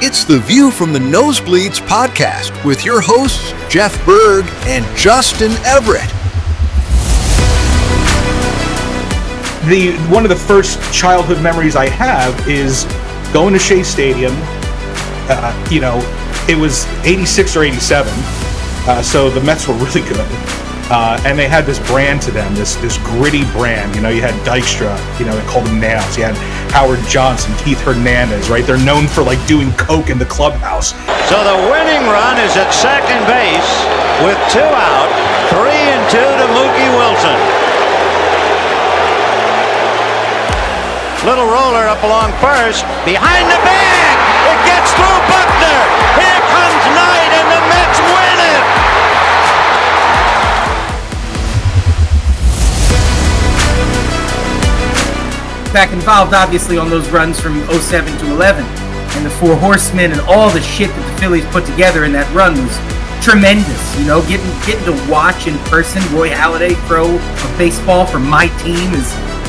It's the View from the Nosebleeds podcast with your hosts, Jeff Berg and Justin Everett. One of the first childhood memories I have is going to Shea Stadium. It was 86 or 87, so the Mets were really good. And they had this brand to them, this gritty brand. You had Dykstra, they called them Nails. You had Howard Johnson, Keith Hernandez, right? They're known for doing coke in the clubhouse. So the winning run is at second base with 2 out, 3-2 to Mookie Wilson. Little roller up along first, behind the bag. It gets through Buckner. Here comes Knight, and the Mets win it. Back involved, obviously, on those runs from 07 to 11. And the Four Horsemen and all the shit that the Phillies put together in that run was tremendous. Getting to watch in person Roy Halladay throw a baseball for my team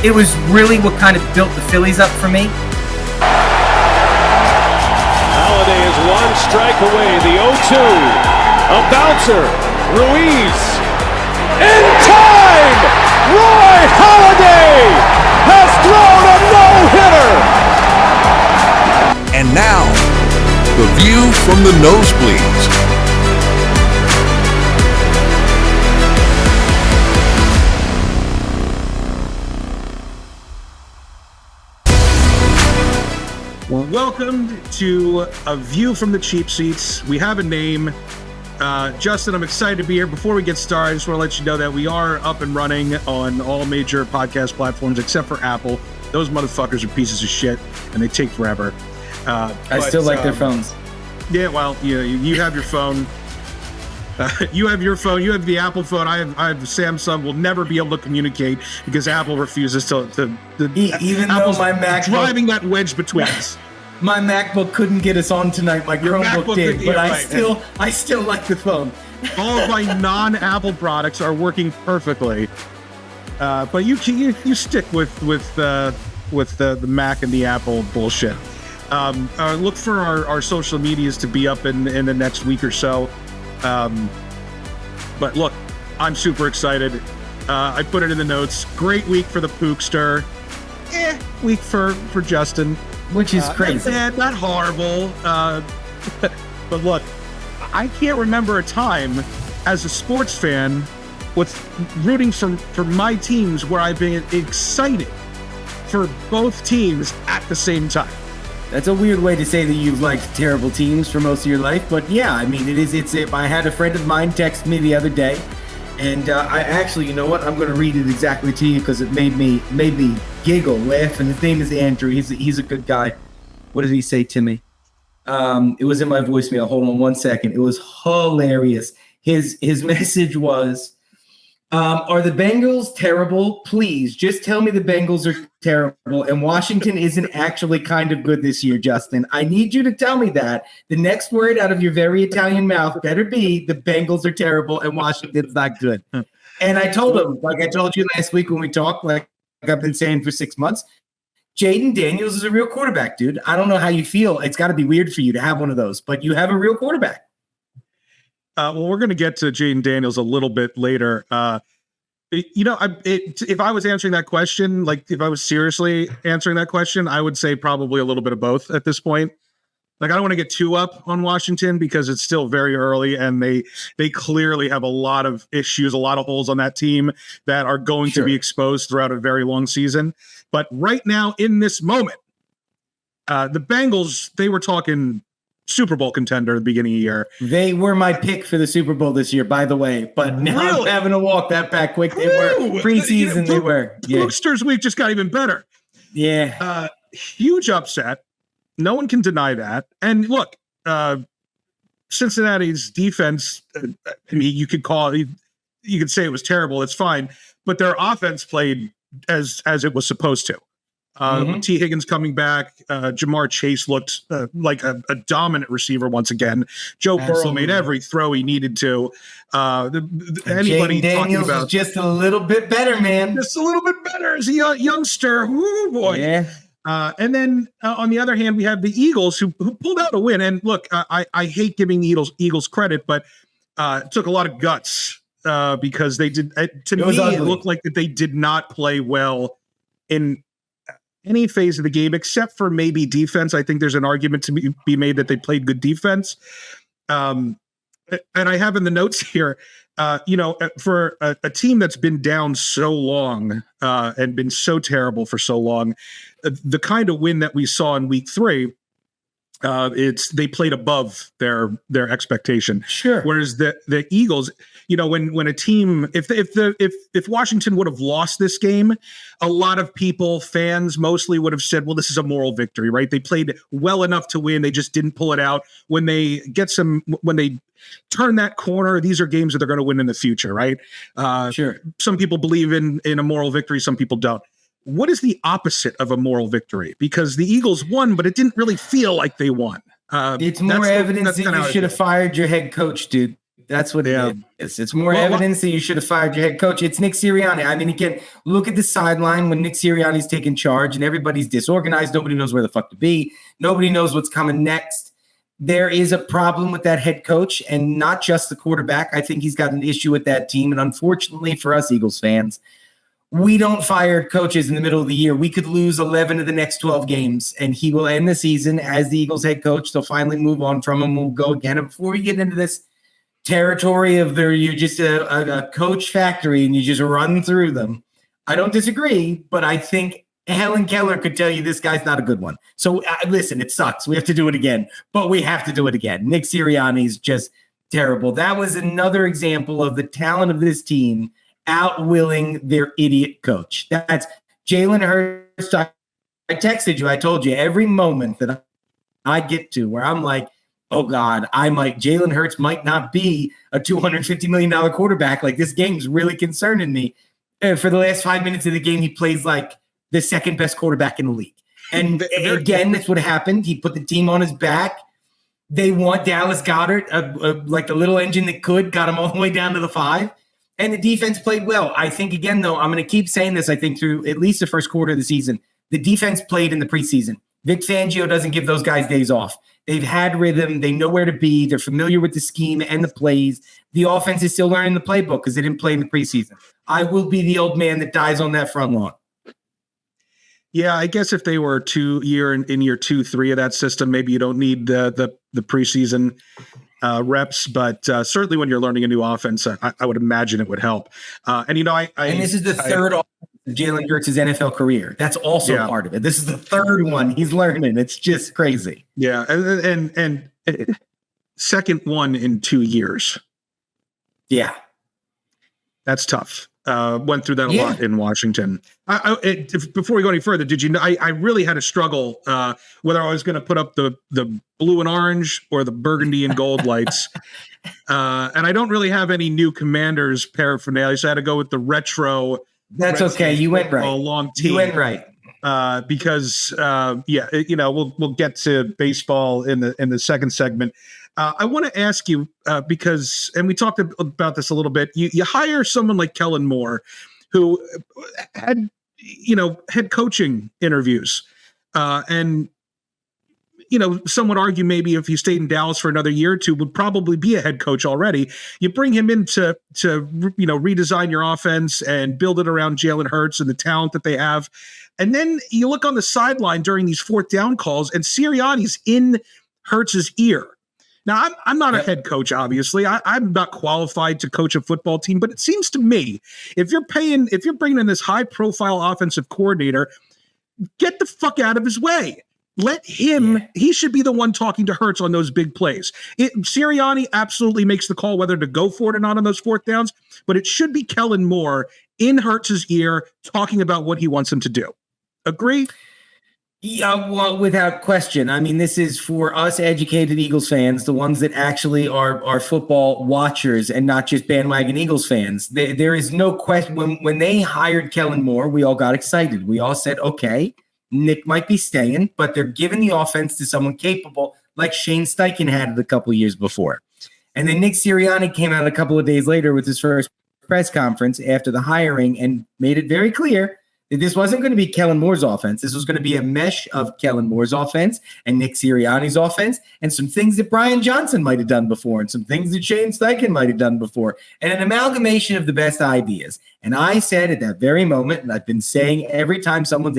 it was really what kind of built the Phillies up for me. Halladay is 1 strike away. The 0-2. A bouncer. Ruiz. In time! Roy Halladay has thrown a no-hitter! And now, the View from the Nosebleeds. Welcome to A View from the Cheap Seats. We have a name. Justin, I'm excited to be here. Before we get started, I just want to let you know that we are up and running on all major podcast platforms except for Apple. Those motherfuckers are pieces of shit, and they take forever. I still like their phones. Yeah, well, you have your phone. You have your phone. You have the Apple phone. I have Samsung. We'll never be able to communicate because Apple refuses to even Apple's though my MacBook driving that wedge between us. My MacBook couldn't get us on tonight. My Chromebook did, but right. I still like the phone. All of my non-Apple products are working perfectly, but you stick with the Mac and the Apple bullshit. Look for our social medias to be up in the next week or so. But look, I'm super excited. I put it in the notes. Great week for the Pookster. Week for Justin. Which is crazy. Not horrible. But look, I can't remember a time as a sports fan with rooting for my teams where I've been excited for both teams at the same time. That's a weird way to say that you've liked terrible teams for most of your life, but yeah, I mean, I had a friend of mine text me the other day, and I actually, you know what? I'm going to read it exactly to you because it made me giggle, laugh, and his name is Andrew. He's a good guy. What did he say to me? It was in my voicemail. Hold on 1 second. It was hilarious. His message was, are the Bengals terrible? Please, just tell me the Bengals are terrible and Washington isn't actually kind of good this year, Justin. I need you to tell me that. The next word out of your very Italian mouth better be the Bengals are terrible and Washington's not good. And I told him, like I told you last week when we talked, like I've been saying for 6 months, Jayden Daniels is a real quarterback, dude. I don't know how you feel. It's got to be weird for you to have one of those, but you have a real quarterback. Well, we're going to get to Jayden Daniels a little bit later. If I was answering that question, like if I was seriously answering that question, I would say probably a little bit of both at this point. Like I don't want to get too up on Washington because it's still very early and they clearly have a lot of issues, a lot of holes on that team that are going to be exposed throughout a very long season. But right now in this moment, the Bengals, they were talking Super Bowl contender at the beginning of the year. They were my pick for the Super Bowl this year, by the way. But now I'm having to walk that back quick. They were preseason. They were. Boosters week just got even better. Yeah. Huge upset. No one can deny that. And look, Cincinnati's defense. I mean, you could say it was terrible. It's fine, but their offense played as it was supposed to. T. Higgins coming back. Jamar Chase looked like a dominant receiver once again. Joe Burrow made every throw he needed to. Anybody Jayden Daniels talking about was just a little bit better, man. Just a little bit better as a youngster. Ooh, boy. Yeah. And then on the other hand, we have the Eagles who pulled out a win. And look, I hate giving the Eagles credit, but it took a lot of guts because they did. To me, it looked like that they did not play well in any phase of the game, except for maybe defense. I think there's an argument to be made that they played good defense. And I have in the notes here, for a team that's been down so long and been so terrible for so long, the kind of win that we saw in week 3, they played above their expectation. Sure. Whereas the Eagles, when a team, if Washington would have lost this game, a lot of fans mostly would have said, well, this is a moral victory, right? They played well enough to win. They just didn't pull it out. When they turn that corner, these are games that they're going to win in the future, right? Sure. Some people believe in a moral victory. Some people don't. What is the opposite of a moral victory? Because the Eagles won, but it didn't really feel like they won. It's more evidence that you should have fired your head coach, dude. That's what it is. It's more evidence that you should have fired your head coach. It's Nick Sirianni. I mean, again, look at the sideline when Nick Sirianni's taking charge and everybody's disorganized. Nobody knows where the fuck to be. Nobody knows what's coming next. There is a problem with that head coach and not just the quarterback. I think he's got an issue with that team. And unfortunately for us Eagles fans, we don't fire coaches in the middle of the year. We could lose 11 of the next 12 games, and he will end the season as the Eagles head coach. They'll finally move on from him. We'll go again. And before we get into this territory of you're just a coach factory and you just run through them, I don't disagree, but I think Helen Keller could tell you this guy's not a good one. So listen, it sucks. We have to do it again, but we have to do it again. Nick Sirianni's just terrible. That was another example of the talent of this team outwilling their idiot coach. That's Jalen Hurts. I texted you. I told you every moment that I get to where I'm like, oh God, Jalen Hurts might not be a $250 million quarterback. Like, this game's really concerning me. For the last 5 minutes of the game, he plays like the second best quarterback in the league. And again, that's what happened. He put the team on his back. They want Dallas Goedert, like the little engine that got him all the way down to the 5. And the defense played well. I think, again, though, I'm going to keep saying this, I think, through at least the first quarter of the season. The defense played in the preseason. Vic Fangio doesn't give those guys days off. They've had rhythm. They know where to be. They're familiar with the scheme and the plays. The offense is still learning the playbook because they didn't play in the preseason. I will be the old man that dies on that front lawn. Yeah, I guess if they were in year 2, 3 of that system, maybe you don't need the preseason reps, but certainly when you're learning a new offense, I would imagine it would help. And this is the third offense of Jalen Hurts' NFL career. That's also part of it. This is the third one he's learning. It's just crazy. Yeah, and second one in 2 years. Yeah, that's tough. Went through that a lot in Washington. Before we go any further, did you know I really had a struggle whether I was going to put up the blue and orange or the burgundy and gold lights. And I don't really have any new Commanders paraphernalia, so I had to go with the retro. That's okay. You went right. Long team. You went right. Because we'll get to baseball in the second segment. I want to ask you because, and we talked about this a little bit. You hire someone like Kellen Moore, who had head coaching interviews, and some would argue maybe if he stayed in Dallas for another year or two, would probably be a head coach already. You bring him in to redesign your offense and build it around Jalen Hurts and the talent that they have, and then you look on the sideline during these fourth down calls, and Sirianni's in Hurts's ear. Now, I'm not a head coach, obviously. I'm not qualified to coach a football team, but it seems to me if you're bringing in this high-profile offensive coordinator, get the fuck out of his way. Let him. He should be the one talking to Hurts on those big plays. Sirianni absolutely makes the call whether to go for it or not on those fourth downs, but it should be Kellen Moore in Hurts's ear talking about what he wants him to do. Agree? Yeah, well, without question. I mean, this is for us educated Eagles fans, the ones that actually are football watchers and not just bandwagon Eagles fans. There is no question. When they hired Kellen Moore, we all got excited. We all said, okay, Nick might be staying, but they're giving the offense to someone capable like Shane Steichen had it a couple of years before. And then Nick Sirianni came out a couple of days later with his first press conference after the hiring and made it very clear This wasn't going to be Kellen Moore's offense. This was going to be a mesh of Kellen Moore's offense and Nick Sirianni's offense and some things that Brian Johnson might have done before and some things that Shane Steichen might have done before and an amalgamation of the best ideas. And I said at that very moment, and I've been saying every time someone's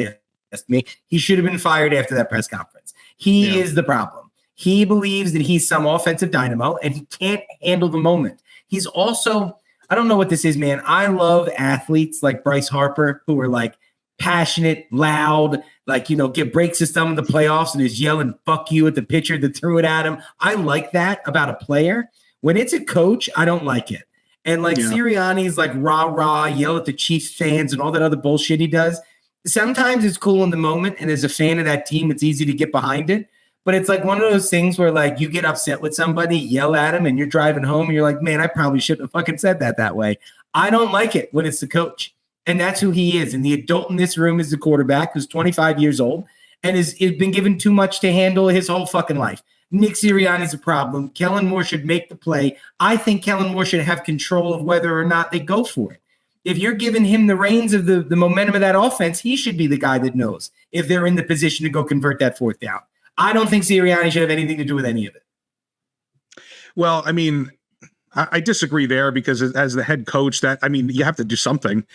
asked me, he should have been fired after that press conference. He is the problem. He believes that he's some offensive dynamo and he can't handle the moment. He's also, I don't know what this is, man. I love athletes like Bryce Harper who are like passionate, loud, like, get breaks his thumb in the playoffs and is yelling, fuck you at the pitcher that threw it at him. I like that about a player. When it's a coach, I don't like it. And Sirianni's like rah, yell at the Chiefs fans and all that other bullshit he does. Sometimes it's cool in the moment. And as a fan of that team, it's easy to get behind it. But it's like one of those things where like you get upset with somebody, yell at him, and you're driving home and you're like, man, I probably shouldn't have fucking said that way. I don't like it when it's the coach. And that's who he is. And the adult in this room is the quarterback who's 25 years old and has been given too much to handle his whole fucking life. Nick Sirianni's a problem. Kellen Moore should make the play. I think Kellen Moore should have control of whether or not they go for it. If you're giving him the reins of the momentum of that offense, he should be the guy that knows if they're in the position to go convert that fourth down. I don't think Sirianni should have anything to do with any of it. Well, I mean, I disagree there because as the head coach, you have to do something.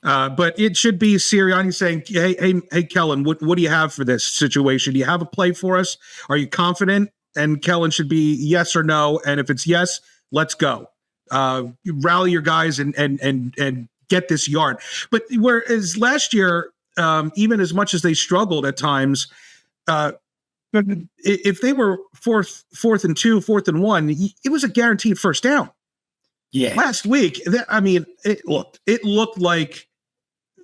But it should be Sirianni saying, hey, Kellen, what do you have for this situation? Do you have a play for us? Are you confident? And Kellen should be yes or no. And if it's yes, let's go. You rally your guys and get this yard. But whereas last year, even as much as they struggled at times, if they were fourth and 2, 4th and 1, it was a guaranteed first down. Yeah. Last week, it looked like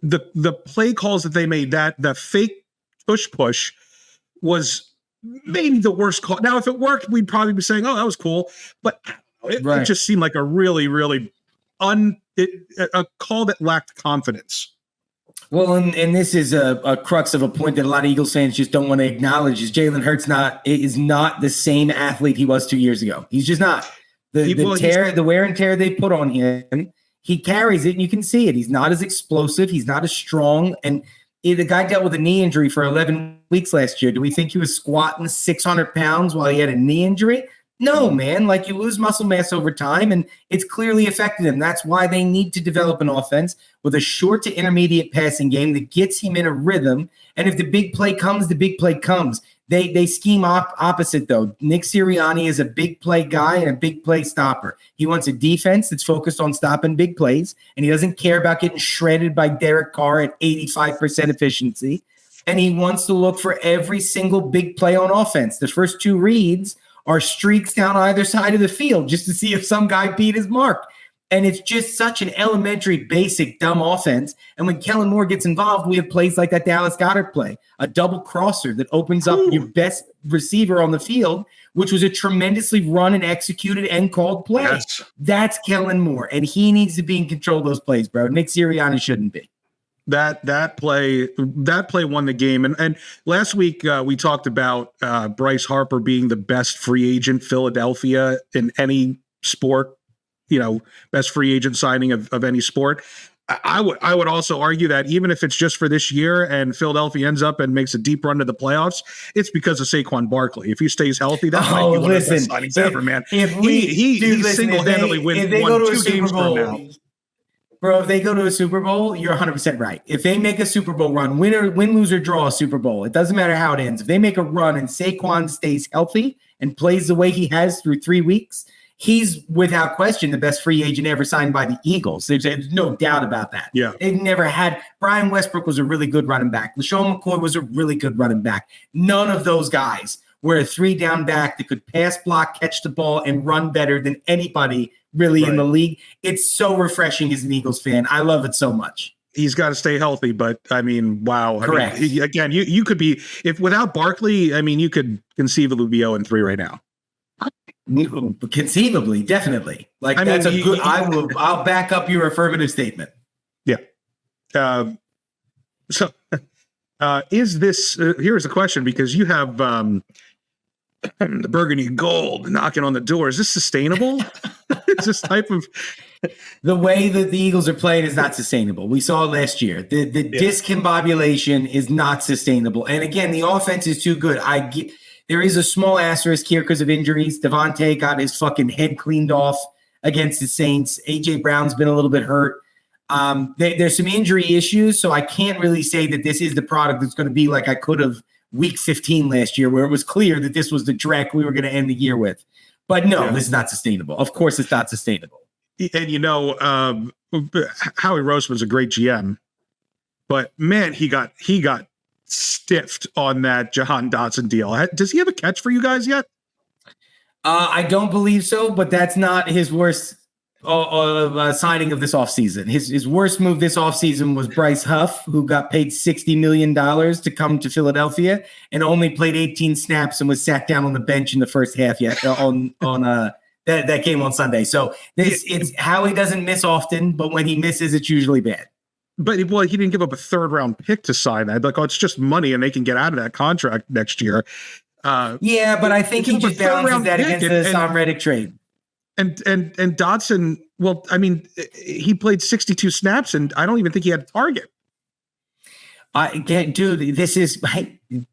the play calls that they made, that the fake push was maybe the worst call. Now, if it worked, we'd probably be saying, "Oh, that was cool," but it just seemed like a really, really a call that lacked confidence. Well, and this is a crux of a point that a lot of Eagles fans just don't want to acknowledge is Jalen Hurts is not the same athlete he was 2 years ago. He's just not. The wear and tear they put on him, he carries it, and you can see it. He's not as explosive. He's not as strong. And the guy dealt with a knee injury for 11 weeks last year. Do we think he was squatting 600 pounds while he had a knee injury? No, man. Like, you lose muscle mass over time, and it's clearly affected him. That's why they need to develop an offense with a short to intermediate passing game that gets him in a rhythm. And if the big play comes, the big play comes. They scheme opposite, though. Nick Sirianni is a big play guy and a big play stopper. He wants a defense that's focused on stopping big plays, and he doesn't care about getting shredded by Derek Carr at 85% efficiency. And he wants to look for every single big play on offense. The first 2 reads are streaks down either side of the field just to see if some guy beat his mark. And it's just such an elementary, basic, dumb offense. And when Kellen Moore gets involved, we have plays like that Dallas Goedert play, a double crosser that opens up your best receiver on the field, which was a tremendously run and executed and called play. Yes. That's Kellen Moore, and he needs to be in control of those plays, bro. Nick Sirianni shouldn't be. That play won the game. And last week we talked about Bryce Harper being the best free agent Philadelphia in any sport, best free agent signing of any sport. I would also argue that even if it's just for this year and Philadelphia ends up and makes a deep run to the playoffs, it's because of Saquon Barkley. If he stays healthy, that might be one of the best signings ever, man. He single-handedly won 2 games from now. Bro, if they go to a Super Bowl, you're 100% right. If they make a Super Bowl run, win, lose, or draw a Super Bowl, it doesn't matter how it ends. If they make a run and Saquon stays healthy and plays the way he has through 3 weeks, he's without question the best free agent ever signed by the Eagles. There's no doubt about that. Yeah. They've never had – Brian Westbrook was a really good running back. LaShawn McCoy was a really good running back. None of those guys were a 3-down back that could pass, block, catch the ball, and run better than anybody really in the league. It's so refreshing as an Eagles fan. I love it so much. He's got to stay healthy, but I mean, wow. Correct. I mean, again, you could be, if without Barkley, I mean, you could conceivably be 0-3 right now. Conceivably, definitely. Like, that's a good, I'll back up your affirmative statement. Yeah. So is this, here's a question, because you have the burgundy gold knocking on the door. Is this sustainable? It's this type of the way that the Eagles are playing is not sustainable. We saw it last year. The discombobulation is not sustainable. And again, the offense is too good. There is a small asterisk here because of injuries. Devontae got his fucking head cleaned off against the Saints. AJ Brown's been a little bit hurt. There's some injury issues, so I can't really say that this is the product that's going to be like I could have week 15 last year, where it was clear that this was the track we were going to end the year with. But no, this is not sustainable. Of course, it's not sustainable. And Howie Roseman's a great GM, but man, he got stiffed on that Jahan Dotson deal. Does he have a catch for you guys yet? I don't believe so, but that's not his worst signing of this offseason. His worst move this offseason was Bryce Huff, who got paid $60 million to come to Philadelphia and only played 18 snaps and was sat down on the bench in the first half that game on Sunday. So it's Howie doesn't miss often, but when he misses, it's usually bad. But he didn't give up a 3rd round pick to sign that. Like, it's just money and they can get out of that contract next year. But I think he just balances that against the Sam Reddick trade. And Dotson, well, I mean, he played 62 snaps and I don't even think he had a target. This is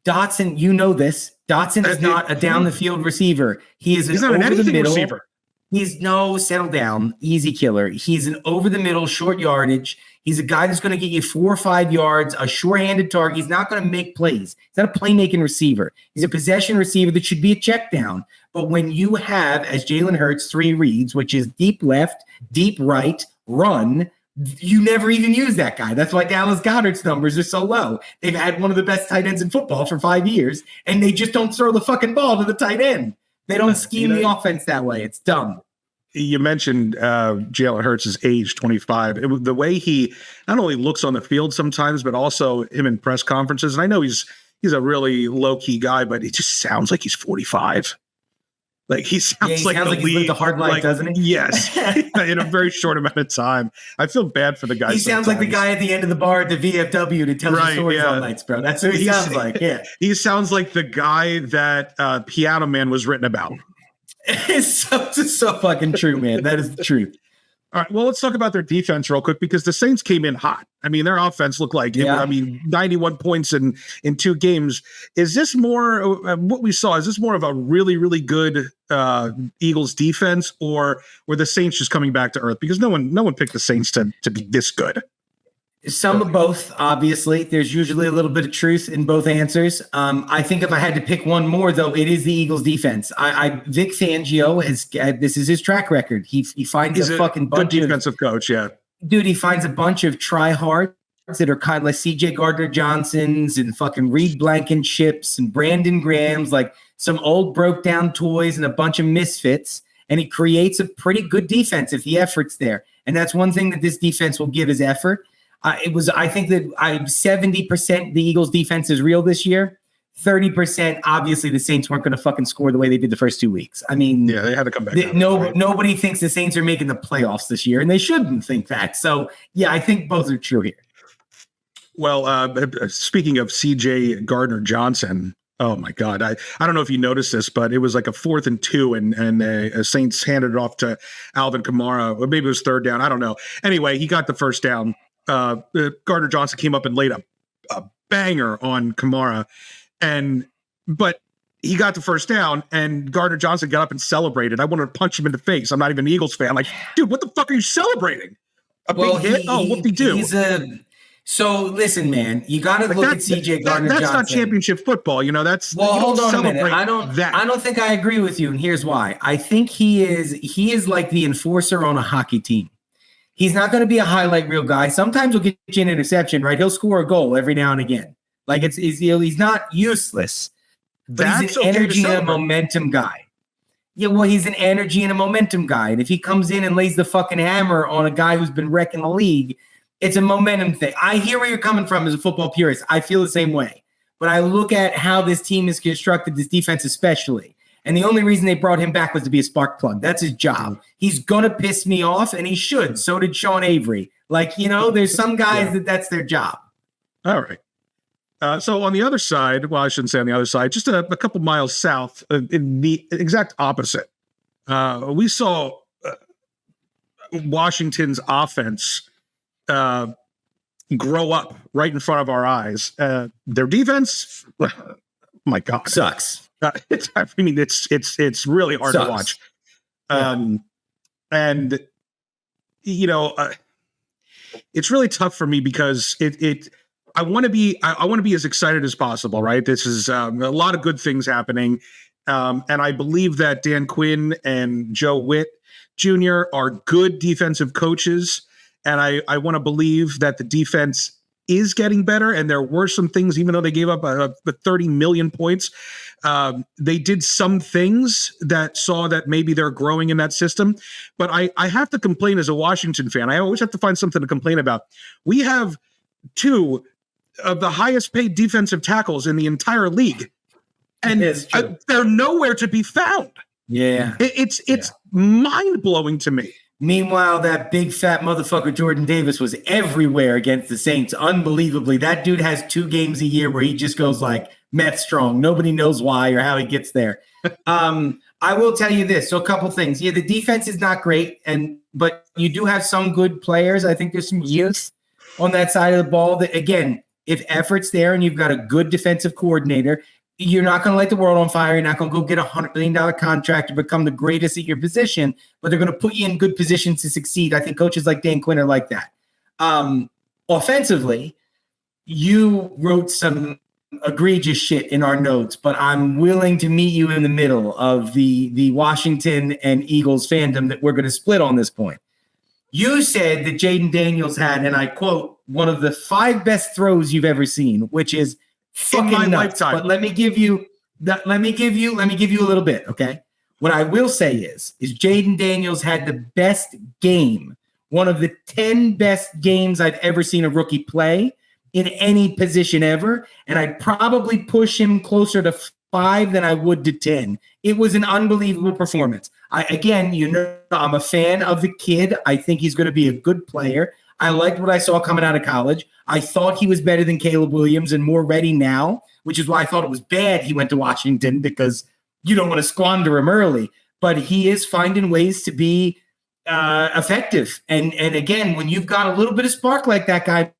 Dotson. You know this. Dotson is not a down the field receiver. He's not an over the middle receiver. He's settle down, easy killer. He's an over the middle, short yardage. He's a guy that's going to get you 4 or 5 yards, a sure-handed target. He's not going to make plays. He's not a playmaking receiver. He's a possession receiver that should be a check down. But when you have, as Jalen Hurts, 3 reads, which is deep left, deep right, run, you never even use that guy. That's why Dallas Goedert's numbers are so low. They've had one of the best tight ends in football for 5 years, and they just don't throw the fucking ball to the tight end. They don't scheme the offense that way. It's dumb. You mentioned Jalen Hurts' age, 25. The way he not only looks on the field sometimes, but also him in press conferences. And I know he's a really low-key guy, but it just sounds like he's 45. Like he sounds like he's lived a hard life, doesn't he? Yes, in a very short amount of time. I feel bad for the guy. He sounds like the guy at the end of the bar at the VFW to tell the stories all nights, bro. That's what he sounds like. Yeah, he sounds like the guy that Piano Man was written about. It's so fucking true, man. That is the truth. All right, well, let's talk about their defense real quick because the Saints came in hot. I mean, their offense looked like, 91 points in 2 games. Is this more what we saw? Is this more of a really, really good Eagles defense, or were the Saints just coming back to earth? Because no one picked the Saints to be this good. Some of both, obviously. There's usually a little bit of truth in both answers. I think if I had to pick one more, though, it is the Eagles' defense. Vic Fangio this is his track record. He finds a fucking bunch good defensive coach, yeah. Dude, he finds a bunch of tryhards that are kind of like C.J. Gardner-Johnsons and fucking Reed Blankenships and Brandon Grahams, like some old broke-down toys and a bunch of misfits, and he creates a pretty good defense if the effort's there. And that's one thing that this defense will give is effort. I think that 70% the Eagles defense is real this year. 30%, obviously the Saints weren't going to fucking score the way they did the first 2 weeks. I mean, yeah, they had to come back. Nobody thinks the Saints are making the playoffs this year, and they shouldn't think that. So yeah, I think both are true here. Well, speaking of CJ Gardner-Johnson, oh my God. I don't know if you noticed this, but it was like a 4th and 2 and Saints handed it off to Alvin Kamara. Or maybe it was 3rd down. I don't know. Anyway, he got the first down. Gardner-Johnson came up and laid a banger on Kamara, but he got the first down, and Gardner-Johnson got up and celebrated. I wanted to punch him in the face. I'm not even an Eagles fan. Like, dude, what the fuck are you celebrating? Big hit? What'd he do? So listen, man, you got to look at CJ Gardner-Johnson. That's not championship football. Hold on a minute. I don't think I agree with you, and here's why. I think he is like the enforcer on a hockey team. He's not going to be a highlight reel guy. Sometimes he'll get you an interception, right? He'll score a goal every now and again. Like he's not useless, but he's an energy and a momentum guy. Yeah, well, he's an energy and a momentum guy. And if he comes in and lays the fucking hammer on a guy who's been wrecking the league, it's a momentum thing. I hear where you're coming from as a football purist. I feel the same way. But I look at how this team is constructed, this defense especially. And the only reason they brought him back was to be a spark plug. That's his job. He's going to piss me off, and he should. So did Sean Avery. There's some guys that's their job. All right. So on the other side, well, I shouldn't say on the other side, just a couple miles south, in the exact opposite, we saw Washington's offense grow up right in front of our eyes. Their defense, oh my God, sucks. It's really hard to watch. And it's really tough for me because I want to be as excited as possible, right? This is a lot of good things happening. And I believe that Dan Quinn and Joe Witt Jr. are good defensive coaches. And I want to believe that the defense is getting better. And there were some things, even though they gave up 30 million points, they did some things that saw that maybe they're growing in that system. But I have to complain as a Washington fan. I always have to find something to complain about. We have two of the highest paid defensive tackles in the entire league. And they're nowhere to be found. Yeah. It's mind-blowing to me. Meanwhile, that big fat motherfucker Jordan Davis was everywhere against the Saints. Unbelievably. That dude has 2 games a year where he just goes like meth strong. Nobody knows why or how he gets there. I will tell you this. So a couple things. Yeah, the defense is not great, but you do have some good players. I think there's some youth on that side of the ball that, again, if effort's there and you've got a good defensive coordinator, you're not going to light the world on fire. You're not going to go get $100 million contract to become the greatest at your position, but they're going to put you in good positions to succeed. I think coaches like Dan Quinn are like that. Offensively, you wrote some egregious shit in our notes, but I'm willing to meet you in the middle of the Washington and Eagles fandom that we're going to split on this point. You said that Jayden Daniels had, and I quote, one of the 5 best throws you've ever seen, which is fucking nuts. Lifetime. But let me give you a little bit, okay? What I will say is Jayden Daniels had the best game, one of the 10 best games I've ever seen a rookie play in any position ever, and I'd probably push him closer to 5 than I would to 10. It was an unbelievable performance. I'm a fan of the kid. I think he's going to be a good player. I liked what I saw coming out of college. I thought he was better than Caleb Williams and more ready now, which is why I thought it was bad he went to Washington, because you don't want to squander him early. But he is finding ways to be effective. And again, when you've got a little bit of spark like that guy,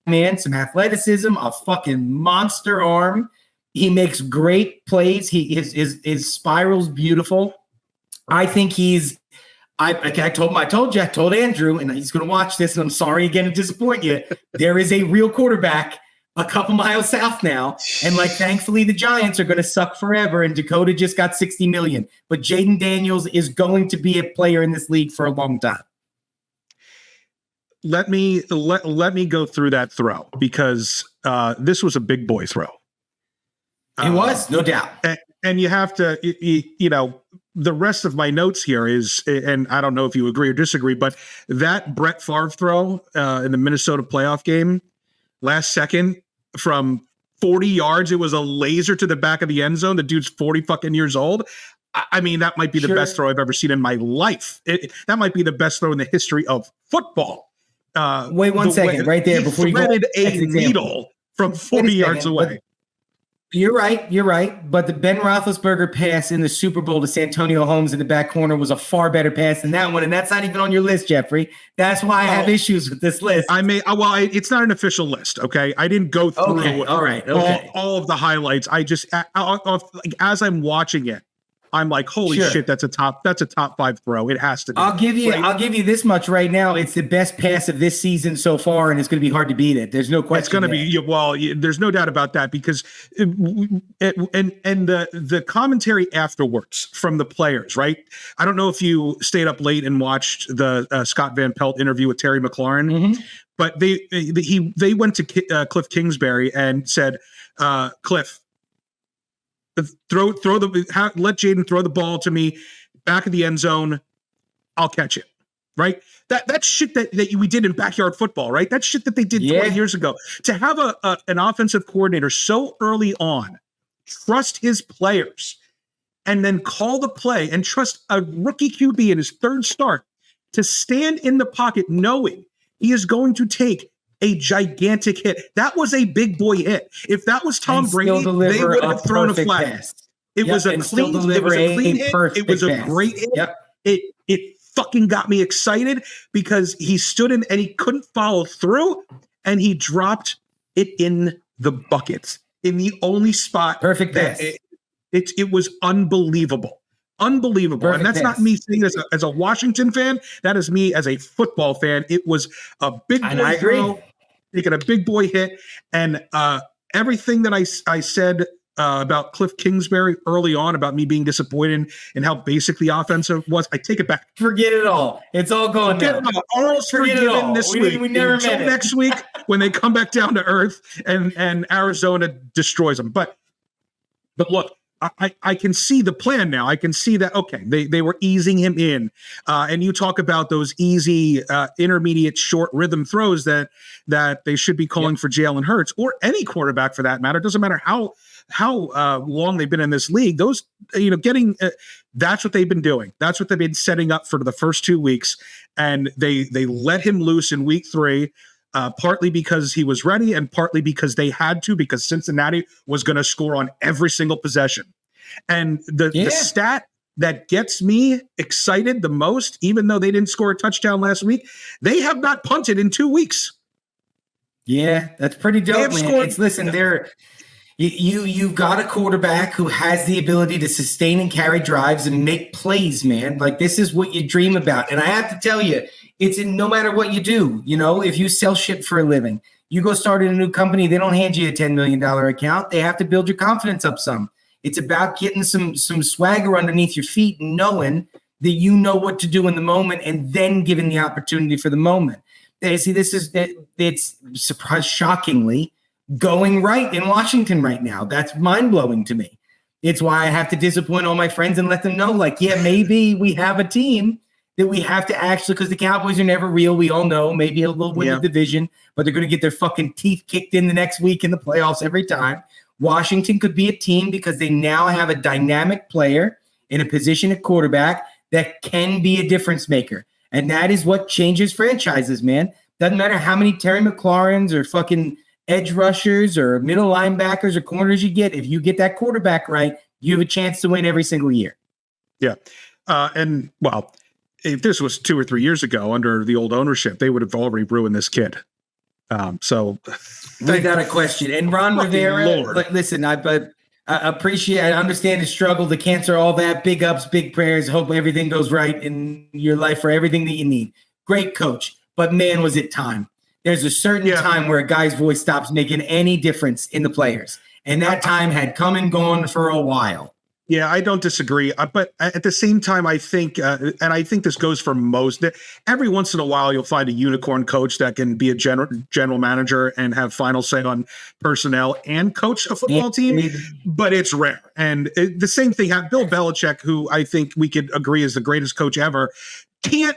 man, some athleticism, a fucking monster arm, he makes great plays. His spiral's beautiful. I think I told Andrew, and he's going to watch this, and I'm sorry again to disappoint you. There is a real quarterback a couple miles south now, and thankfully the Giants are going to suck forever, and Dakota just got $60 million. But Jayden Daniels is going to be a player in this league for a long time. Let me go through that throw, because this was a big boy throw. It was, no doubt. And you have to, the rest of my notes here is, and I don't know if you agree or disagree, but that Brett Favre throw in the Minnesota playoff game, last second from 40 yards, it was a laser to the back of the end zone. The dude's 40 fucking years old. I mean, that might be the best throw I've ever seen in my life. That might be the best throw in the history of football. Wait one second, right there before you threaded a needle from 40 yards away. You're right. But the Ben Roethlisberger pass in the Super Bowl to Santonio Holmes in the back corner was a far better pass than that one, and that's not even on your list, Jeffrey. That's why I have issues with this list. It's not an official list, okay? I didn't go through all of the highlights. I just, as I'm watching it, I'm like, holy shit, that's a top 5 throw. It has to be. I'll give you this much right now. It's the best pass of this season so far, and it's going to be hard to beat it. There's no question. It's going to be, there's no doubt about that, because the commentary afterwards from the players, right? I don't know if you stayed up late and watched the Scott Van Pelt interview with Terry McLaurin, but they went to Cliff Kingsbury and said, Cliff, let Jayden throw the ball to me back of the end zone. I'll catch it. Right. That's shit that we did in backyard football, right? That's shit that they did 20 years ago. To have an offensive coordinator so early on trust his players and then call the play and trust a rookie QB in his 3rd start to stand in the pocket knowing he is going to take a gigantic hit. That was a big boy hit. If that was Tom Brady, they would have thrown a flag. It was a clean hit. It was a great hit. It fucking got me excited because he stood in and he couldn't follow through and he dropped it in the bucket in the only spot. Perfect pass. It was unbelievable. Unbelievable. Perfect and that's pass. not me saying this as a Washington fan. That is me as a football fan. It was a big boy throw, taking a big boy hit. And everything that I said about Cliff Kingsbury early on about me being disappointed in how basic the offensive was, I take it back. Forget it all. It's all gone now. All forgiven this week. We never met next week when they come back down to earth and Arizona destroys them. But look, I can see the plan now. I can see that, okay, they were easing him in. And you talk about those easy, intermediate, short rhythm throws that they should be calling for Jalen Hurts or any quarterback for that matter. It doesn't matter how long they've been in this league. Those, getting that's what they've been doing. That's what they've been setting up for the first 2 weeks. And they let him loose in week 3. Partly because he was ready and partly because they had to, because Cincinnati was going to score on every single possession. And the stat that gets me excited the most, even though they didn't score a touchdown last week, they have not punted in 2 weeks. Yeah, that's pretty dope, man. You've got a quarterback who has the ability to sustain and carry drives and make plays, man. Like, this is what you dream about. And I have to tell you, it's in no matter what you do. If you sell shit for a living, you go start in a new company, they don't hand you a $10 million account. They have to build your confidence up some. It's about getting some swagger underneath your feet and knowing that you know what to do in the moment and then giving the opportunity for the moment. See, it's shockingly going right in Washington right now. That's mind-blowing to me. It's why I have to disappoint all my friends and let them know, maybe we have a team that we have to actually, because the Cowboys are never real. We all know maybe they'll win the division, but they're going to get their fucking teeth kicked in the next week in the playoffs every time. Washington could be a team because they now have a dynamic player in a position at quarterback that can be a difference maker. And that is what changes franchises, man. Doesn't matter how many Terry McLaurins or fucking edge rushers or middle linebackers or corners you get. If you get that quarterback right, you have a chance to win every single year. Yeah. If this was 2 or 3 years ago under the old ownership, they would have already ruined this kid. Without a question. And Ron Rivera, listen, I understand the struggle, the cancer, all that. Big ups, big prayers. Hope everything goes right in your life for everything that you need. Great coach. But man, was it time. There's a certain time where a guy's voice stops making any difference in the players. And that time had come and gone for a while. Yeah, I don't disagree. But at the same time, I think, and I think this goes for most, every once in a while, you'll find a unicorn coach that can be a general manager and have final say on personnel and coach a football team, but it's rare. And the same thing, Bill Belichick, who I think we could agree is the greatest coach ever, can't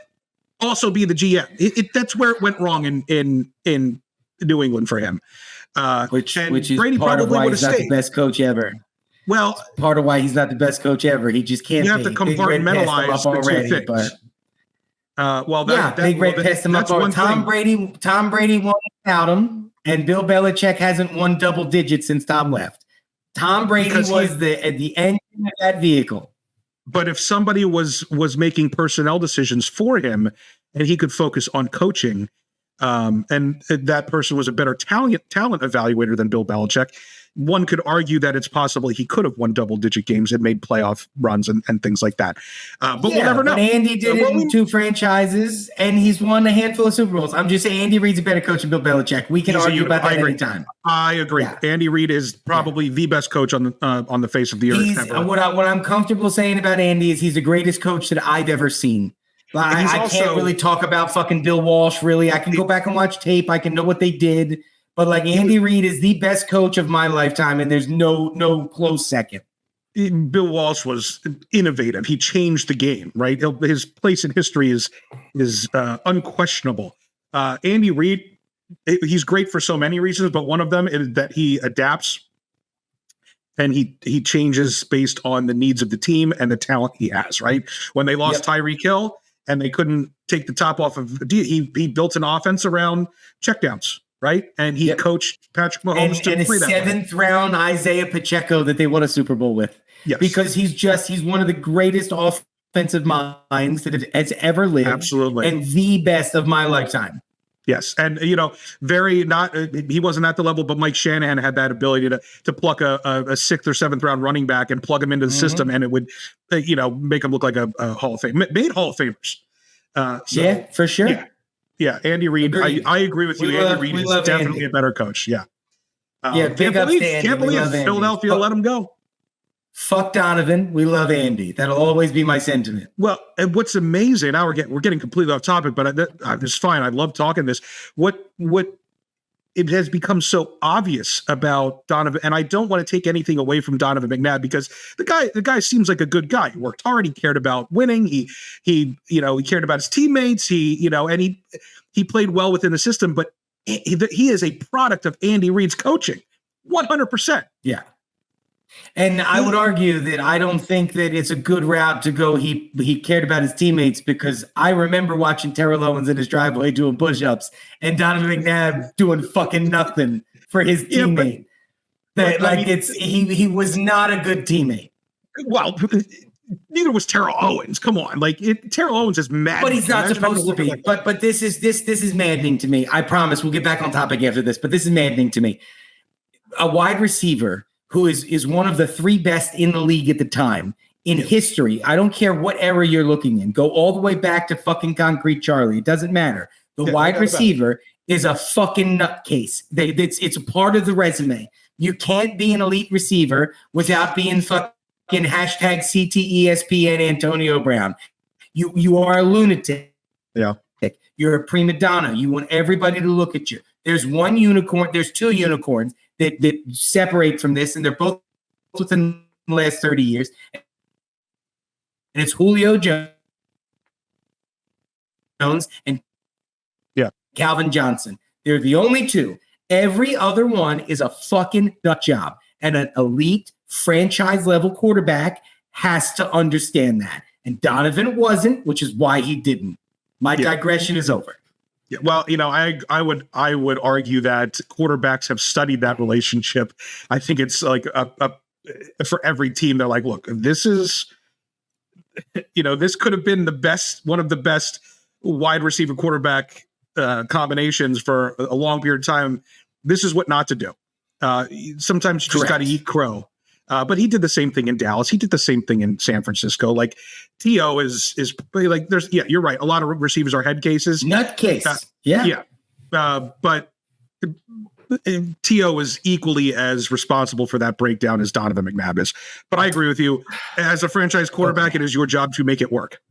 also be the GM. That's where it went wrong in New England for him. Which is Brady part of why he's not stayed. the best coach ever. Well, part of why he's not the best coach ever. He just can't. You have to compartmentalize the two things. Big Red passed him up already. Tom Brady won without him, and Bill Belichick hasn't won double digits since Tom left. Tom Brady was the engine of that vehicle. But if somebody was making personnel decisions for him, and he could focus on coaching, and that person was a better talent evaluator than Bill Belichick, one could argue that it's possible he could have won double-digit games and made playoff runs and things like that. But we'll never know. But Andy did it in 2 franchises, and he's won a handful of Super Bowls. I'm just saying Andy Reid's a better coach than Bill Belichick. We can argue about that anytime. I agree. Yeah. Andy Reid is probably the best coach on the face of the earth ever. What I'm comfortable saying about Andy is he's the greatest coach that I've ever seen. I can't really talk about fucking Bill Walsh, really. I can go back and watch tape. I can know what they did. But Andy Reid is the best coach of my lifetime, and there's no close second. Bill Walsh was innovative. He changed the game, right? His place in history is unquestionable. Andy Reid, he's great for so many reasons, but one of them is that he adapts and he changes based on the needs of the team and the talent he has, right? When they lost Tyreek Hill and they couldn't take the top off of he built an offense around checkdowns. Right, and he coached Patrick Mahomes to play that. And a 7th round Isaiah Pacheco that they won a Super Bowl with. Yes, because he's one of the greatest offensive offensive minds that has ever lived. Absolutely. And the best of my lifetime. Yes. And, very not, he wasn't at the level, but Mike Shanahan had that ability to pluck a sixth or seventh round running back and plug him into the system. And it would, make him look like a Hall of Fame, made Hall of Famers. Yeah, for sure. Yeah. Andy Reid. I agree with you. Andy Reid is definitely a better coach. Yeah. Big ups to Andy. Can't believe Philadelphia let him go. Fuck Donovan. We love Andy. That'll always be my sentiment. Well, and what's amazing, now we're getting completely off topic, but it's fine. I love talking this. What it has become so obvious about Donovan, and I don't want to take anything away from Donovan McNabb because the guy seems like a good guy. He worked hard. He cared about winning. He cared about his teammates. He played well within the system, but he is a product of Andy Reid's coaching, 100%. Yeah. And I would argue that I don't think that it's a good route to go. He cared about his teammates because I remember watching Terrell Owens in his driveway doing push-ups and Donovan McNabb doing fucking nothing for his teammate. He was not a good teammate. Well, neither was Terrell Owens. Come on, Terrell Owens is mad, but he's not supposed to be. But this is maddening to me. I promise we'll get back on topic after this. But this is maddening to me. A wide receiver who is one of the three best in the league at the time in history. I don't care what era you're looking in. Go all the way back to fucking Concrete Charlie. It doesn't matter. The wide receiver is a fucking nutcase. It's a part of the resume. You can't be an elite receiver without being fucking hashtag CTESPN Antonio Brown. You are a lunatic. Yeah. You're a prima donna. You want everybody to look at you. There's one unicorn. There's two unicorns that separate from this, and they're both within the last 30 years. And it's Julio Jones and Calvin Johnson. They're the only two. Every other one is a fucking nut job. And an elite franchise-level quarterback has to understand that. And Donovan wasn't, which is why he didn't. My digression is over. Yeah, well, I would argue that quarterbacks have studied that relationship. I think it's like for every team. They're like, look, this is, this could have been one of the best wide receiver quarterback combinations for a long period of time. This is what not to do. Sometimes you just got to eat crow. But he did the same thing in Dallas. He did the same thing in San Francisco. Like T.O. is like, you're right. A lot of receivers are head cases. Nutcase. But T.O. is equally as responsible for that breakdown as Donovan McNabb is. But I agree with you. As a franchise quarterback, It is your job to make it work.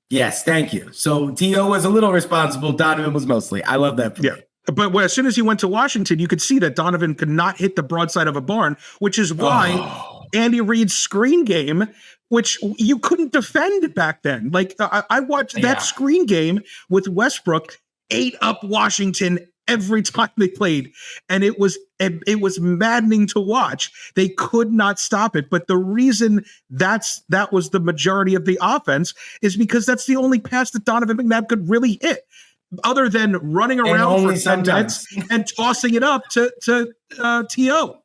Yes, thank you. So T.O. was a little responsible. Donovan was mostly. I love that. But as soon as he went to Washington, you could see that Donovan could not hit the broadside of a barn, which is why Andy Reid's screen game, which you couldn't defend back then. Like I watched that screen game with Westbrook, ate up Washington every time they played, and it was maddening to watch. They could not stop it. But the reason that was the majority of the offense is because that's the only pass that Donovan McNabb could really hit, other than running around for 10 minutes and tossing it up to T.O.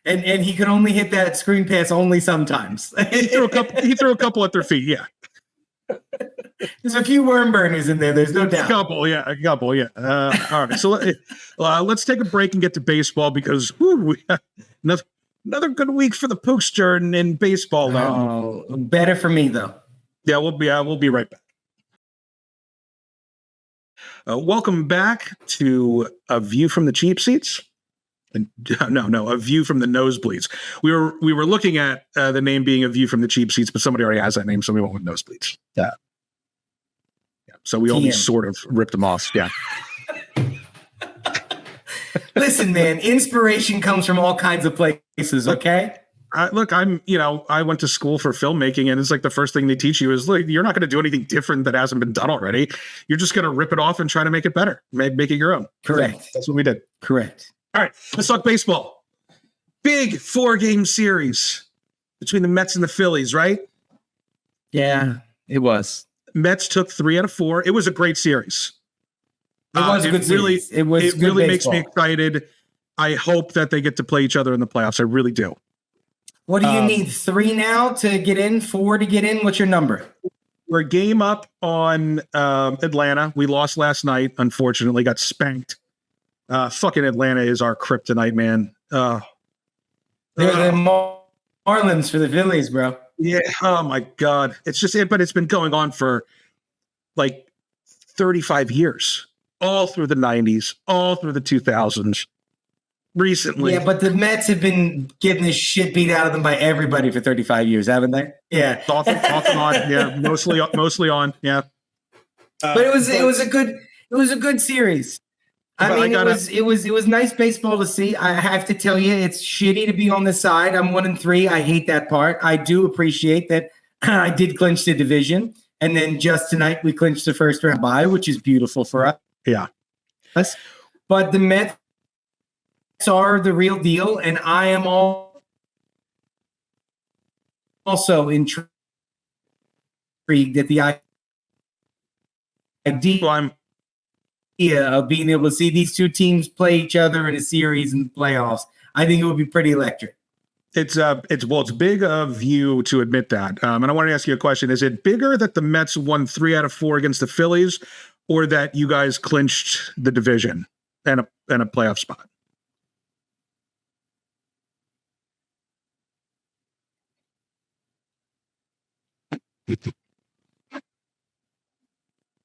And he could only hit that screen pass only sometimes. He threw a couple at their feet, yeah. There's a few worm burners in there, there's no doubt. A couple, yeah. All right, so let's take a break and get to baseball because we have another good week for the Pookster in baseball now. Oh, better for me, though. Yeah, we'll be right back. Welcome back to A View from the Cheap Seats. No, A View from the Nosebleeds. We were looking at the name being A View from the Cheap Seats, but somebody already has that name, so we went with Nosebleeds. Yeah. So we only sort of ripped them off. Yeah. Listen, man, inspiration comes from all kinds of places, okay? Look, I went to school for filmmaking, and it's like the first thing they teach you is, look, you're not going to do anything different that hasn't been done already. You're just going to rip it off and try to make it better, make it your own. Correct. So that's what we did. Correct. All right, let's talk baseball. Big 4-game series between the Mets and the Phillies, right? Yeah, it was. Mets took 3 out of 4. It was a great series. It was a good series. It really makes me excited. I hope that they get to play each other in the playoffs. I really do. What do you need? 3 now to get in? 4 to get in? What's your number? We're a game up on Atlanta. We lost last night, unfortunately, got spanked. Fucking Atlanta is our kryptonite, man. They're the Marlins for the Phillies, bro. Yeah. Oh my God. It's just it, but it's been going on for like 35 years, all through the 90s, all through the 2000s. Recently. Yeah, but the Mets have been getting this shit beat out of them by everybody for 35 years, haven't they? Yeah. Off and on. Yeah. Mostly on. Yeah. But it was a good series. I mean, it was nice baseball to see. I have to tell you, it's shitty to be on the side. I'm 1-3. I hate that part. I do appreciate that I did clinch the division, and then just tonight we clinched the first round bye, which is beautiful for us. Yeah. But the Mets are the real deal, and I am also intrigued at the idea of being able to see these two teams play each other in a series in the playoffs. I think it would be pretty electric. It's big of you to admit that. And I wanted to ask you a question. Is it bigger that the Mets won 3 out of 4 against the Phillies, or that you guys clinched the division and a playoff spot?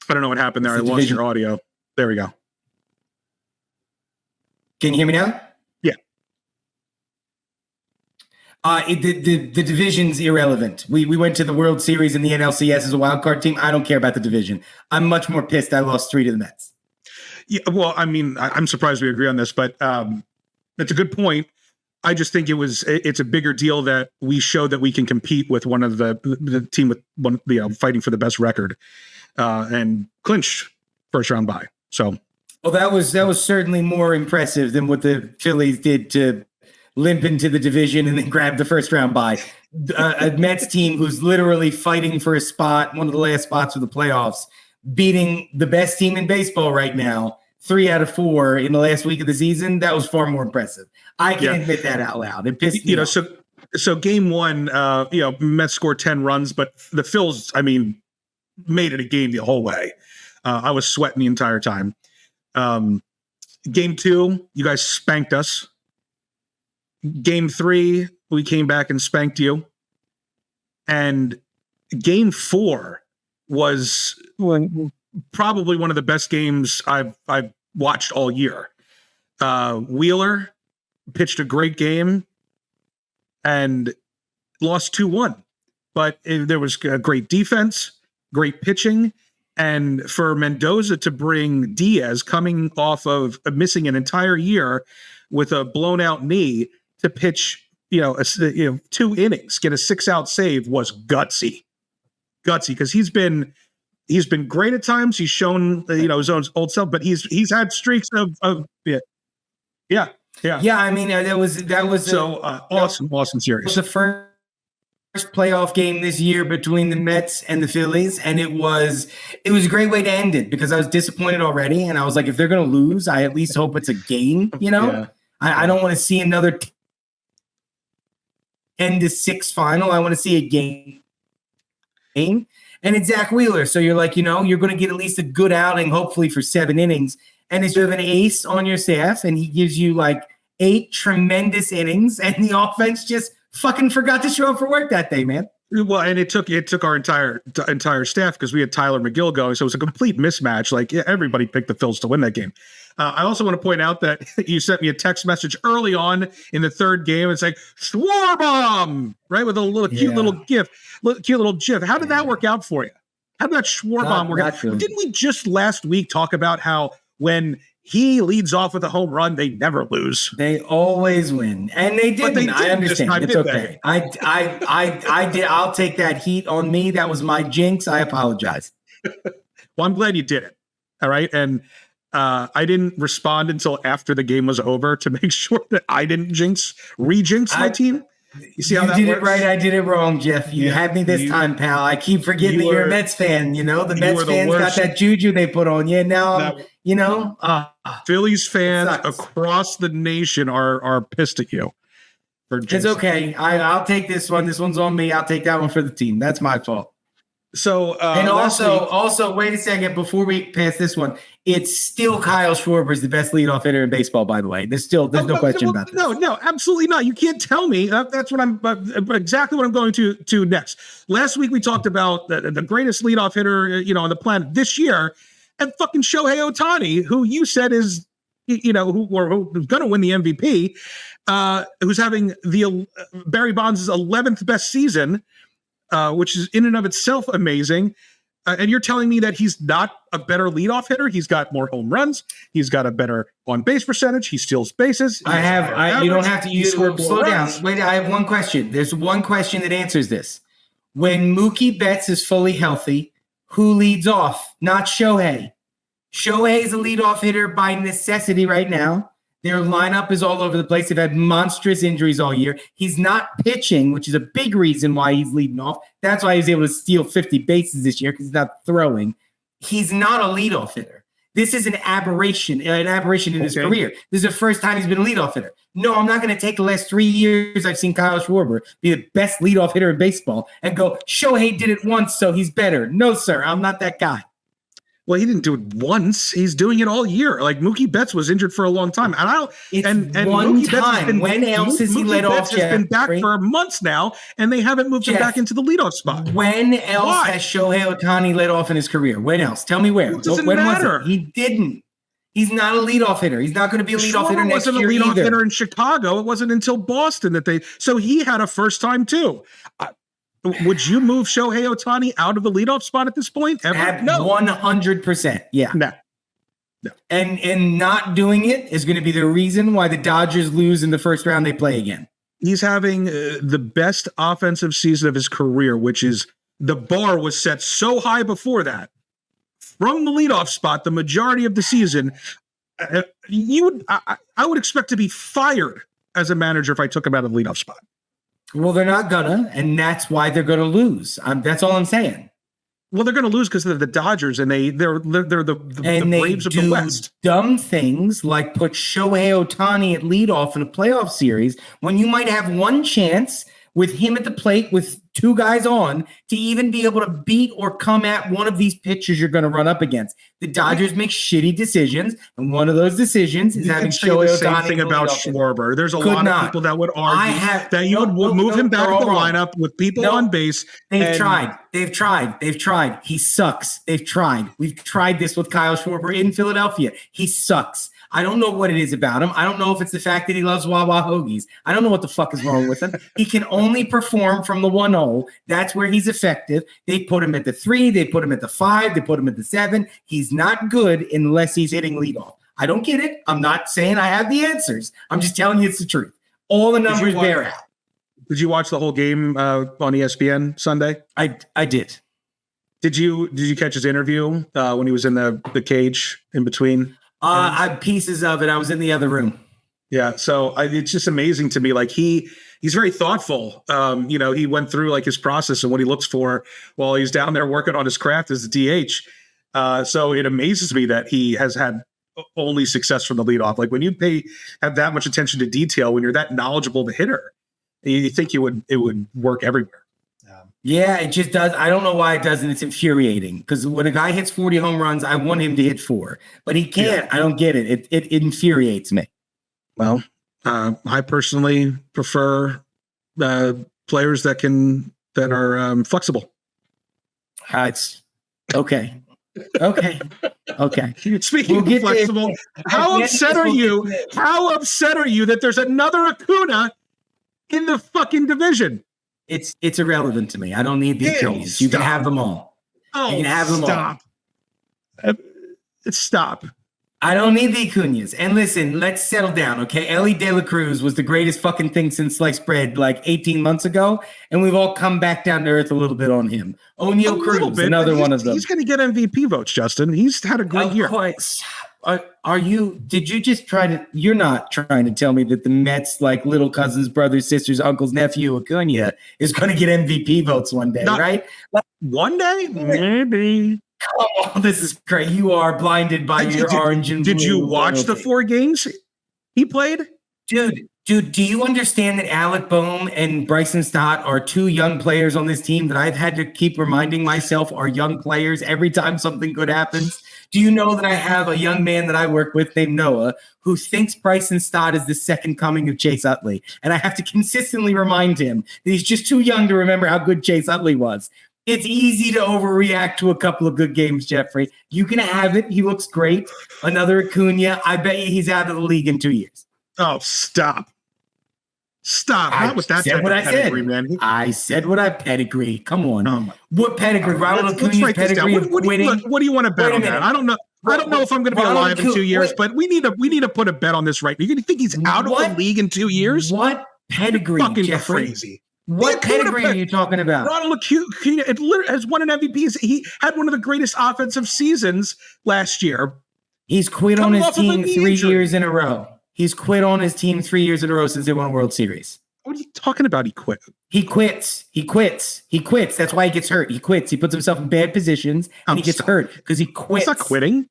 I don't know what happened there. I lost your audio. There we go. Can you hear me now? Yeah. The division's irrelevant. We went to the World Series in the NLCS as a wild card team. I don't care about the division. I'm much more pissed I lost 3 to the Mets. Yeah, well, I mean, I'm surprised we agree on this, but that's a good point. I just think it's a bigger deal that we showed that we can compete with one of the team with one, fighting for the best record and clinch first round bye. So, well, that was certainly more impressive than what the Phillies did to limp into the division and then grab the first round bye. A Mets team who's literally fighting for a spot, one of the last spots of the playoffs, beating the best team in baseball right now, 3 out of 4 in the last week of the season. That was far more impressive. I can admit that out loud. It pissed me off. So game 1, Mets scored 10 runs, but the Phils, I mean, made it a game the whole way. I was sweating the entire time. Game 2, you guys spanked us. Game 3, we came back and spanked you. And game 4 was probably one of the best games I've watched all year. Wheeler pitched a great game and lost 2-1. But there was great defense, great pitching. And for Mendoza to bring Diaz, coming off of missing an entire year with a blown out knee, to pitch, 2 innings, get a 6-out save was gutsy because he's been great at times. He's shown his own old self, but he's had streaks of yeah. I mean that was awesome series. It was the first playoff game this year between the Mets and the Phillies, and it was a great way to end it because I was disappointed already, and I was like, if they're going to lose, I at least hope it's a game. I don't want to see another 10-6 final. I want to see a game. And it's Zach Wheeler. So you're like, you're going to get at least a good outing, hopefully for 7 innings. And it's you have an ace on your staff, and he gives you like 8 tremendous innings, and the offense just fucking forgot to show up for work that day, man. Well, and it took our entire staff because we had Tyler McGill going, so it was a complete mismatch. Like everybody picked the Phils to win that game. I also want to point out that you sent me a text message early on in the 3rd game. It's like Schwarbomb, right, with a cute little gif, cute little gif. How did that work out for you? How did that Schwarbomb work out? Didn't we just last week talk about how when he leads off with a home run, they never lase. They always win, and they didn't. I understand. It's okay. I did. I'll take that heat on me. That was my jinx. I apologize. Well, I'm glad you did it. All right, and I didn't respond until after the game was over to make sure that I didn't re-jinx my team. You see how that did works? It right. I did it wrong, Jeff. You had me this time, pal. I keep forgetting that you're a Mets fan. The Mets fans got that juju they put on you. Now, Phillies fans across the nation are pissed at you. for It's Jason. okay. I'll take this one. This one's on me. I'll take that one for the team. That's my fault. So And last week- also, wait a second before we pass this one. It's still Kyle Schwarber is the best leadoff hitter in baseball. By the way, there's no question about this. No, absolutely not. You can't tell me. That's what I'm exactly what I'm going to next. Last week we talked about the greatest leadoff hitter on the planet this year, and fucking Shohei Ohtani, who you said is who's going to win the MVP, who's having the Barry Bonds' 11th best season. Which is in and of itself amazing. And you're telling me that he's not a better leadoff hitter? He's got more home runs. He's got a better on-base percentage. He steals bases. You don't have to use slow down. Wait, I have one question. There's one question that answers this. When Mookie Betts is fully healthy, who leads off? Not Shohei. Shohei is a leadoff hitter by necessity right now. Their lineup is all over the place. They've had monstrous injuries all year. He's not pitching, which is a big reason why he's leading off. That's why he's able to steal 50 bases this year, because he's not throwing. He's not a leadoff hitter. This is an aberration in his career. This is the first time he's been a leadoff hitter. No, I'm not going to take the last 3 years I've seen Kyle Schwarber be the best leadoff hitter in baseball and go, Shohei did it once, so he's better. No, sir, I'm not that guy. Well, he didn't do it once. He's doing it all year. Like Mookie Betts was injured for a long time, and I don't. It's and one Mookie Betts has time. When else has he led off? Has been back for months now, and they haven't moved him back into the leadoff spot. When else has Shohei Ohtani led off in his career? When else? Tell me where. It doesn't when matter. Was it? He didn't. He's not a leadoff hitter. He's not going to be a leadoff hitter next year either. Wasn't a leadoff either. hitter in Chicago. It wasn't until Boston that they. So he had a first time too. Would you move Shohei Ohtani out of the leadoff spot at this point? Ever? No. 100%. Yeah. No. And not doing it is going to be the reason why the Dodgers lose in the first round they play again. He's having the best offensive season of his career, which is the bar was set so high before that. From the leadoff spot, the majority of the season, I would expect to be fired as a manager if I took him out of the leadoff spot. Well, they're not gonna, and that's why they're gonna lose. That's all I'm saying. Well, they're gonna lose because they're the Dodgers, and they're the Braves of the West. Dumb things like put Shohei Ohtani at leadoff in a playoff series when you might have one chance with him at the plate with two guys on to even be able to beat or come at one of these pitchers you're going to run up against. The Dodgers make shitty decisions, and one of those decisions is having Shohei Ohtani. Same thing about Schwarber. There's a lot of people that would argue that you would move him back in the lineup with people on base. They've tried. He sucks. They've tried. We've tried this with Kyle Schwarber in Philadelphia. He sucks. I don't know what it is about him. I don't know if it's the fact that he loves Wawa hoagies. I don't know what the fuck is wrong with him. He can only perform from the 1 hole. That's where he's effective. They put him at the 3. They put him at the 5. They put him at the 7. He's not good unless he's hitting leadoff. I don't get it. I'm not saying I have the answers. I'm just telling you it's the truth. All the numbers bear out. Did you watch the whole game on ESPN Sunday? I did. Did you catch his interview when he was in the cage in between? I pieces of it. I was in the other room. Yeah. So it's just amazing to me. Like he's very thoughtful. He went through like his process and what he looks for while he's down there working on his craft as a DH. So it amazes me that he has had only success from the leadoff. Like when you have that much attention to detail, when you're that knowledgeable of a hitter, you think it would work everywhere. Yeah, it just does. I don't know why it doesn't. It's infuriating because when a guy hits 40 home runs, I want him to hit 4, but he can't. Yeah. I don't get it. It infuriates me. Well, I personally prefer players that are flexible. It's okay. Okay. Speaking of flexible, how upset are you? How upset are you that there's another Acuna in the fucking division? It's irrelevant to me. I don't need the Acunas. You can have them all. Oh, you can have them all. Stop. I don't need the Acunas. And listen, let's settle down, okay? Ellie De La Cruz was the greatest fucking thing since sliced bread like 18 months ago, and we've all come back down to earth a little bit on him. O'Neal Cruz, another one of them. He's going to get MVP votes, Justin. He's had a great year. Did you just you're not trying to tell me that the Mets, like little cousins, brothers, sisters, uncles, nephew, Acuna is going to get MVP votes one day, right? One day? Maybe. Come on, this is great. You are blinded by your orange and blue. Did you watch the 4 games he played? Dude, Dude, do you understand that Alec Boehm and Bryson Stott are two young players on this team that I've had to keep reminding myself are young players every time something good happens? Do you know that I have a young man that I work with named Noah who thinks Bryson Stott is the second coming of Chase Utley? And I have to consistently remind him that he's just too young to remember how good Chase Utley was. It's easy to overreact to a couple of good games, Jeffrey. You can have it. He looks great. Another Acuna. I bet you he's out of the league in 2 years. Oh, stop. Stop. Not with that type of pedigree, man. I said what I pedigree. Come on. What pedigree? Ronald Let's Acuna's write this pedigree down. of What do you want to bet on that? I don't know. I don't know if I'm going to be alive in 2 years, but we need to put a bet on this right now. You think he's out of the league in 2 years? What pedigree, fucking Jeffrey? Crazy. What pedigree are you talking about? Ronald Acuna has won an MVP. He had one of the greatest offensive seasons last year. He's quit on his team 3 years in a row. He's quit on his team 3 years in a row since they won a World Series. What are you talking about? He quit. He quits. That's why he gets hurt. He quits. He puts himself in bad positions and he gets hurt because he quits. He's not quitting.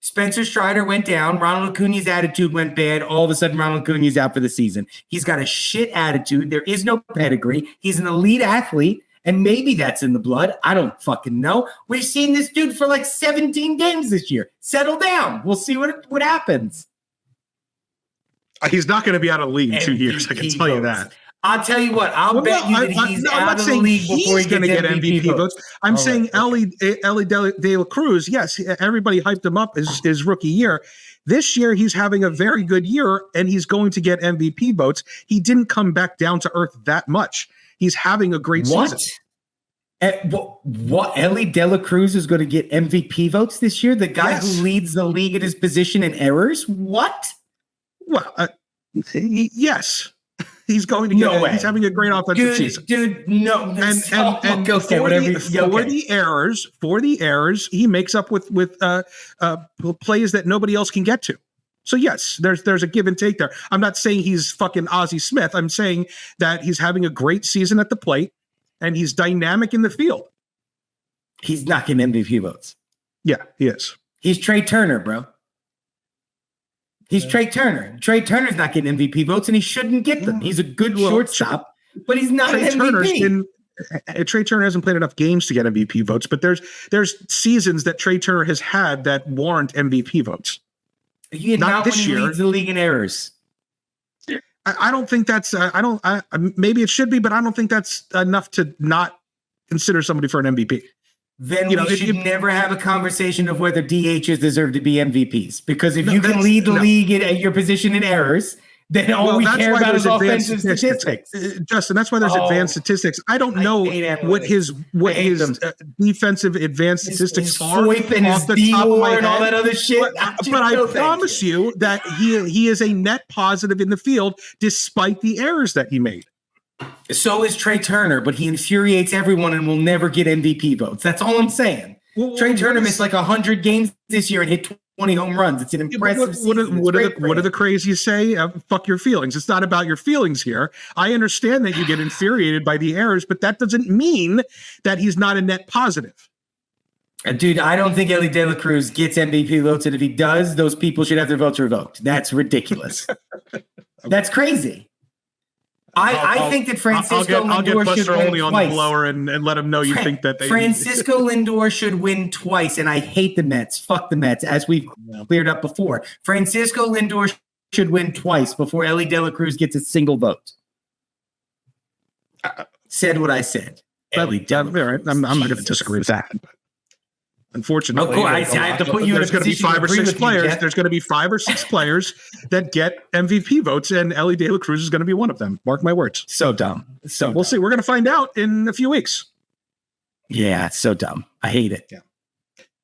Spencer Strider went down. Ronald Acuna's attitude went bad. All of a sudden, Ronald Acuna's out for the season. He's got a shit attitude. There is no pedigree. He's an elite athlete, and maybe that's in the blood. I don't fucking know. We've seen this dude for like 17 games this year. Settle down. We'll see what happens. He's not going to be out of the league in 2 years. I can tell you that. I'll tell you what. I'll bet you that he's out of the league before he's going to get MVP votes. I'm saying Ellie De La Cruz. Yes, everybody hyped him up his rookie year. This year, he's having a very good year, and he's going to get MVP votes. He didn't come back down to earth that much. He's having a great season. What? Ellie De La Cruz is going to get MVP votes this year? The guy who leads the league at his position in errors? What? Well, yes. He's going to get. No way. He's having a great offensive season, dude. No, and for the errors, he makes up with plays that nobody else can get to. So yes, there's a give and take there. I'm not saying he's fucking Ozzie Smith. I'm saying that he's having a great season at the plate, and he's dynamic in the field. He's not getting MVP votes. Yeah, he is. He's Trey Turner, bro. He's Trey Turner. Trey Turner's not getting MVP votes, and he shouldn't get them. He's a good shortstop, but he's not an MVP. Trey Turner hasn't played enough games to get MVP votes, but there's seasons that Trey Turner has had that warrant MVP votes. Not this year. He leads the league in errors. I don't think that's. Maybe it should be, but I don't think that's enough to not consider somebody for an MVP. Then we should never have a conversation of whether DHs deserve to be MVPs. Because if you can lead the league at your position in errers, then all we care about is offensive statistics. Justin, that's why there's advanced statistics. I don't know what his defensive advanced statistics are off the top of my head. And all that other shit. But I promise you that he is a net positive in the field despite the errors that he made. So is Trey Turner, but he infuriates everyone and will never get MVP votes. That's all I'm saying. Trey Turner missed like 100 games this year and hit 20 home runs. It's an impressive season. What do the crazies say? Fuck your feelings. It's not about your feelings here. I understand that you get infuriated by the errors, but that doesn't mean that he's not a net positive. Dude, I don't think Ellie De La Cruz gets MVP votes, and if he does, those people should have their votes revoked. That's ridiculous. That's crazy. I think that Francisco Lindor should win only on twice. The blower and let him know you think that Francisco Lindor should win twice, and I hate the Mets. Fuck the Mets, as we've cleared up before. Francisco Lindor should win twice before Ellie De La Cruz gets a single vote. Said what I said. Ellie De La Cruz. I'm not going to disagree with that. Unfortunately, I have to put you in a position. There's going to be 5 or 6 players. There's going to be 5 or 6 players that get MVP votes, and Ellie De La Cruz is going to be one of them. Mark my words. So dumb. We'll see. We're going to find out in a few weeks. Yeah, it's so dumb. I hate it. Yeah.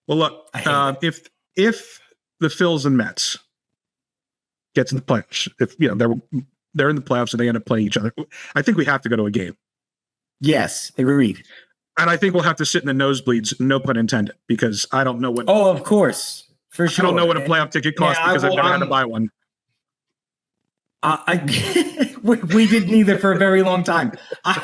Well, look, if the Phillies and Mets gets in the playoffs, if they're in the playoffs and they end up playing each other, I think we have to go to a game. Yes, agreed. And I think we'll have to sit in the nosebleeds, no pun intended, because I don't know what. Oh, of course, for sure. I don't know what a playoff ticket costs because I've never had to buy one. We didn't either for a very long time. I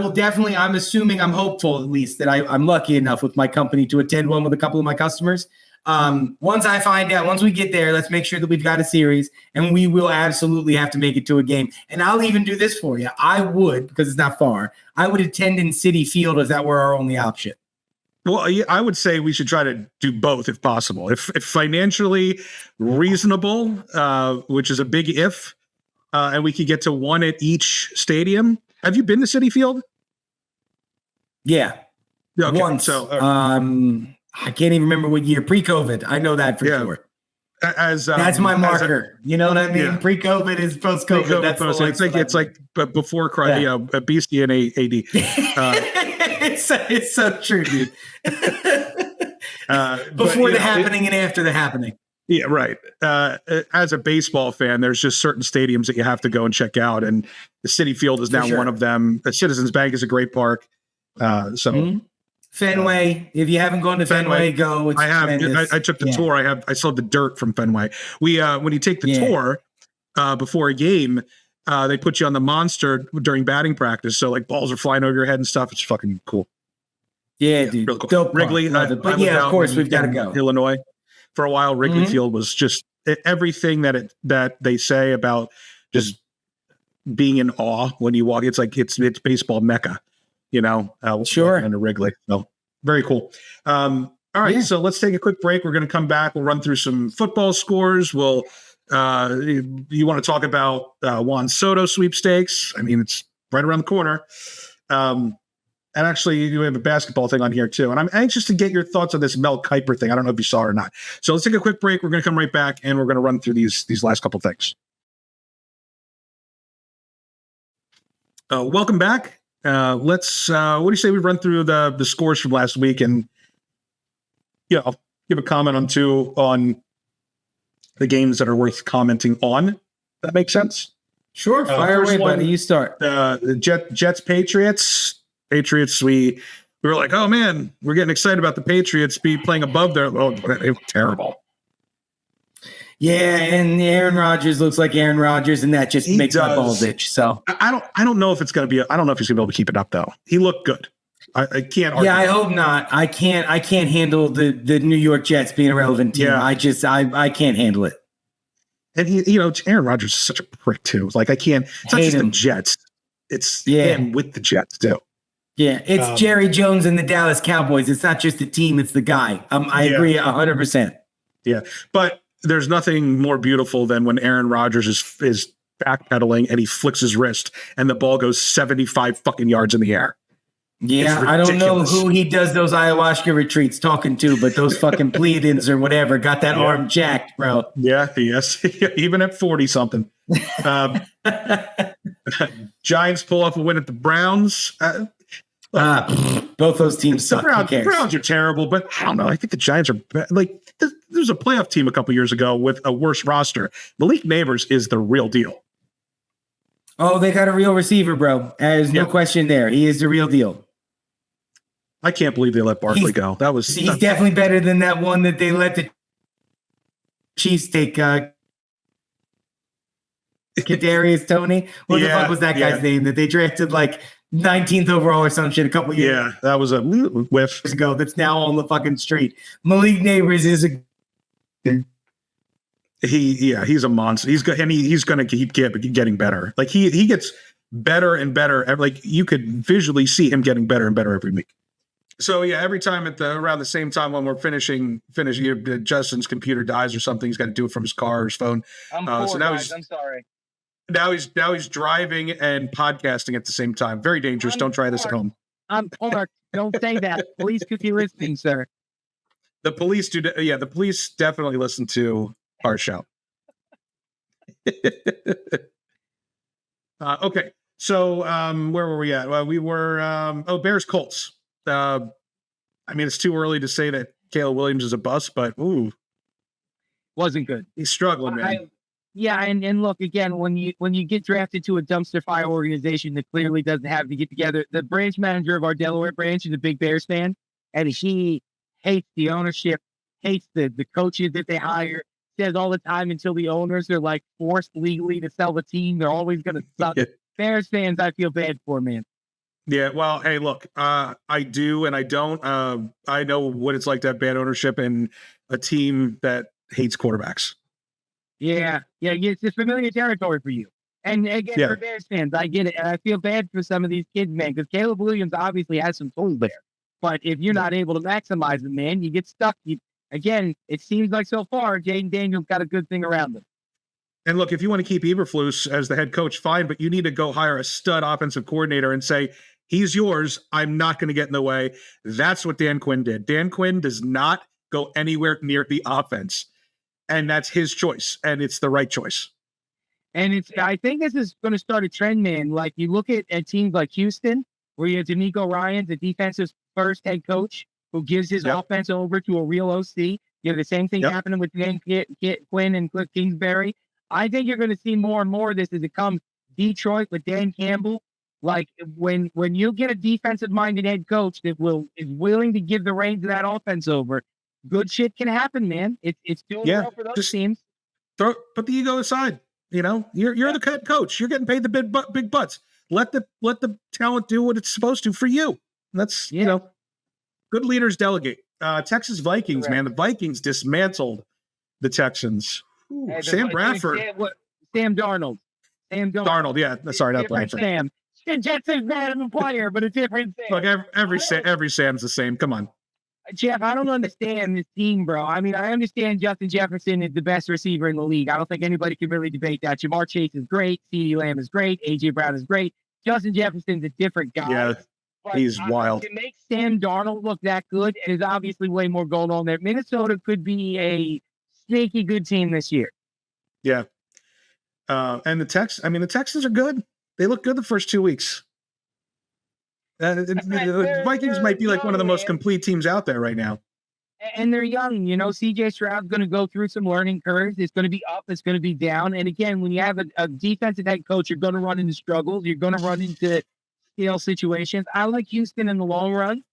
will definitely. I'm hopeful at least that I'm lucky enough with my company to attend one with a couple of my customers. Once we get there, let's make sure that we've got a series, and we will absolutely have to make it to a game. And I'll even do this for you. I would, because it's not far, I would attend in Citi Field if that were our only option. Well, yeah, I would say we should try to do both if possible. If financially reasonable, which is a big if, and we could get to one at each stadium. Have you been to Citi Field? Yeah. Okay, once. So, I can't even remember what year. Pre-COVID. I know that for sure. That's my marker. You know what I mean? Yeah. Pre-COVID is post-COVID. That's it's like before Beastie and AD. It's so true, dude. Before the happening and after the happening. Yeah, right. As a baseball fan, there's just certain stadiums that you have to go and check out, and the Citi Field is now one of them. Citizens Bank is a great park. Fenway. If you haven't gone to Fenway, go. It's tremendous. I took the tour. I saw the dirt from Fenway. We when you take the tour before a game, they put you on the monster during batting practice. So like balls are flying over your head and stuff. It's fucking cool. Yeah, dude. Really cool. Dope Wrigley. But yeah, of course we've got to go. Illinois. For a while, Wrigley Field was just everything that they say about just being in awe when you walk. It's like it's baseball mecca. Sure. And a Wrigley. So very cool. All right. So let's take a quick break. We're going to come back. We'll run through some football scores. You want to talk about Juan Soto sweepstakes? I mean, it's right around the corner. And actually, you have a basketball thing on here too. And I'm anxious to get your thoughts on this Mel Kiper thing. I don't know if you saw it or not. So let's take a quick break. We're going to come right back and we're going to run through these last couple things. Welcome back. Let's what do you say we run through the scores from last week, and I'll give a comment on the games that are worth commenting on. That makes sense. Sure, fire away, buddy. You start. The Jets Patriots. We were like, oh man, we're getting excited about the Patriots be playing above there. Oh, they were terrible. Yeah, and Aaron Rodgers looks like Aaron Rodgers, and that just makes my balls itch. So I don't know if it's going to be. I don't know if he's going to be able to keep it up though. He looked good. I can't argue. Yeah, I hope not. I can't handle the New York Jets being a relevant team. Yeah. I can't handle it. And Aaron Rodgers is such a prick too. Like I can't. It's not just the Jets. It's him with the Jets too. Yeah, it's Jerry Jones and the Dallas Cowboys. It's not just the team; it's the guy. I agree 100%. Yeah, but there's nothing more beautiful than when Aaron Rodgers is backpedaling and he flicks his wrist and the ball goes 75 fucking yards in the air. Yeah, I don't know who he does those ayahuasca retreats talking to, but those fucking Pleiadians or whatever got that arm jacked, bro. Yeah, yes, even at 40 something. Giants pull off a win at the Browns. Both those teams suck. The Browns are terrible, but I don't know. I think the Giants are like there's a playoff team a couple years ago with a worse roster. Malik Neighbors is the real deal. Oh, they got a real receiver, bro. There's no question there. He is the real deal. I can't believe they let Barkley go. He's definitely better than that one that they let the Chiefs take. Kadarius Toney. What the fuck was that guy's name that they drafted like 19th overall or some shit a couple years? Yeah, that was a whiff ago. That's now on the fucking street. Malik Neighbors is a. He's a monster. He's good, and he's going to keep getting better. Like he gets better and better. Like you could visually see him getting better and better every week. So yeah, every time around the same time when we're finishing, Justin's computer dies or something. He's got to do it from his car or his phone. I'm sorry. Now he's driving and podcasting at the same time. Very dangerous. Don't try this at home. Omar, don't say that. Police could be listening, sir. The police do. Yeah, the police definitely listen to our show. Okay, so where were we at? Well, we were Bears Colts. I mean, it's too early to say that Caleb Williams is a bust, but wasn't good. He's struggling, man. And look again when you get drafted to a dumpster fire organization that clearly doesn't have to get together. The branch manager of our Delaware branch is a big Bears fan, and he hates the ownership, hates the coaches that they hire. Says all the time until the owners are like forced legally to sell the team, they're always going to suck. Bears fans, I feel bad for, man. Yeah, well, hey, look, I do and I don't. I know what it's like to have bad ownership, and a team that hates quarterbacks. Yeah, it's familiar territory for you. And again, for Bears fans, I get it. And I feel bad for some of these kids, man, because Caleb Williams obviously has some tools there. But if you're not able to maximize them, man, you get stuck. Again, it seems like so far, Jayden Daniel's got a good thing around him. And look, if you want to keep Eberflus as the head coach, fine, but you need to go hire a stud offensive coordinator and say, he's yours. I'm not going to get in the way. That's what Dan Quinn did. Dan Quinn does not go anywhere near the offense. And that's his choice. And it's the right choice. And I think this is going to start a trend, man. Like you look at teams like Houston, where you have D'Amico Ryans, the defensive first head coach, who gives his offense over to a real OC. You have the same thing happening with Dan Quinn and Cliff Kingsbury. I think you're going to see more and more of this as it comes. Detroit with Dan Campbell. Like when you get a defensive-minded head coach that is willing to give the reins of that offense over, good shit can happen, man. It's doing well for those teams. Put the ego aside. You know, you're the head coach. You're getting paid the big butts. Let the talent do what it's supposed to for you. That's good leaders delegate. Texas Vikings, man. The Vikings dismantled the Texans. Sam Bradford. Sam Darnold. Darnold, yeah. Sorry, not Bradford. Sam. Jetson's bad of a player, but a different Sam. Look, every Sam's the same. Come on. Jeff, I don't understand this team, bro. I mean, I understand Justin Jefferson is the best receiver in the league. I don't think anybody can really debate that. Jamar Chase is great. CeeDee Lamb is great. A.J. Brown is great. Justin Jefferson's a different guy. Yeah, he's wild. To make Sam Darnold look that good, and there's obviously way more going on there. Minnesota could be a sneaky good team this year. Yeah. And the Texans are good. They look good the first 2 weeks. The Vikings might be like one of the most complete teams out there right now. And they're young, you know. CJ Stroud's going to go through some learning curves. It's going to be up. It's going to be down. And again, when you have a defensive head coach, you're going to run into struggles. You're going to run into scale situations. I like Houston in the long run,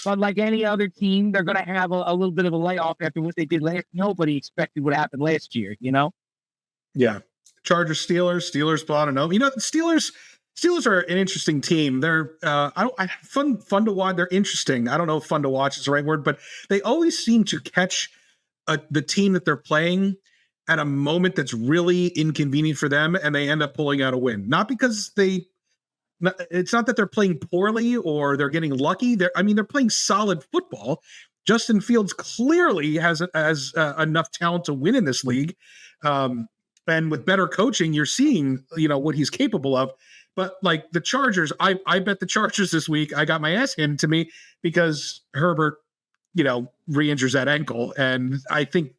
but like any other team, they're going to have a little bit of a layoff after what they did last. Nobody expected what happened last year, you know? Yeah. Chargers, Steelers, I don't know. You know, the Steelers are an interesting team. They're fun to watch. They're interesting. I don't know if fun to watch is the right word, but they always seem to catch the team that they're playing at a moment that's really inconvenient for them, and they end up pulling out a win. Not because it's not that they're playing poorly or they're getting lucky. They're playing solid football. Justin Fields clearly has enough talent to win in this league. And with better coaching, you're seeing, what he's capable of. But like the Chargers, I bet the Chargers this week. I got my ass handed to me because Herbert, re-injures that ankle. And I think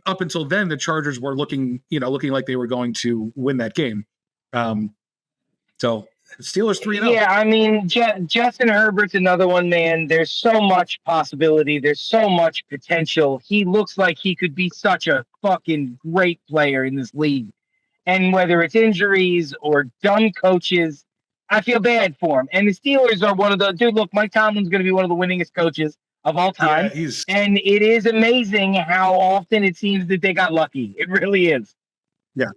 up until then, the Chargers were looking like they were going to win that game. So Steelers 3-0. Yeah, I mean, Justin Herbert's another one, man. There's so much possibility. There's so much potential. He looks like he could be such a fucking great player in this league. And whether it's injuries or dumb coaches, I feel bad for him. And the Steelers are one of the look, Mike Tomlin's going to be one of the winningest coaches of all time. Yeah, and it is amazing how often it seems that they got lucky. It really is. Yeah.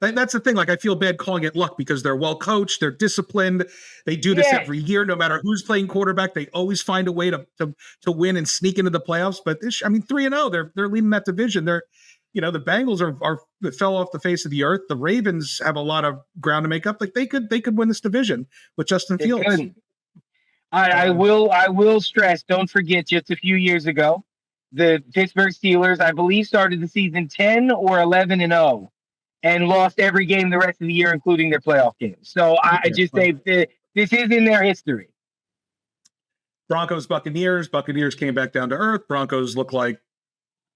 That's the thing. Like, I feel bad calling it luck because they're well coached. They're disciplined. They do this every year, no matter who's playing quarterback. They always find a way to win and sneak into the playoffs. But 3-0. They're leading that division. They're, the Bengals are fell off the face of the earth. The Ravens have a lot of ground to make up. Like they could win this division with Justin Fields. I will stress. Don't forget, just a few years ago, the Pittsburgh Steelers, I believe, started the season 10 or 11-0. And lost every game the rest of the year, including their playoff games. So I just say this is in their history. Broncos, Buccaneers. Buccaneers came back down to earth. Broncos look like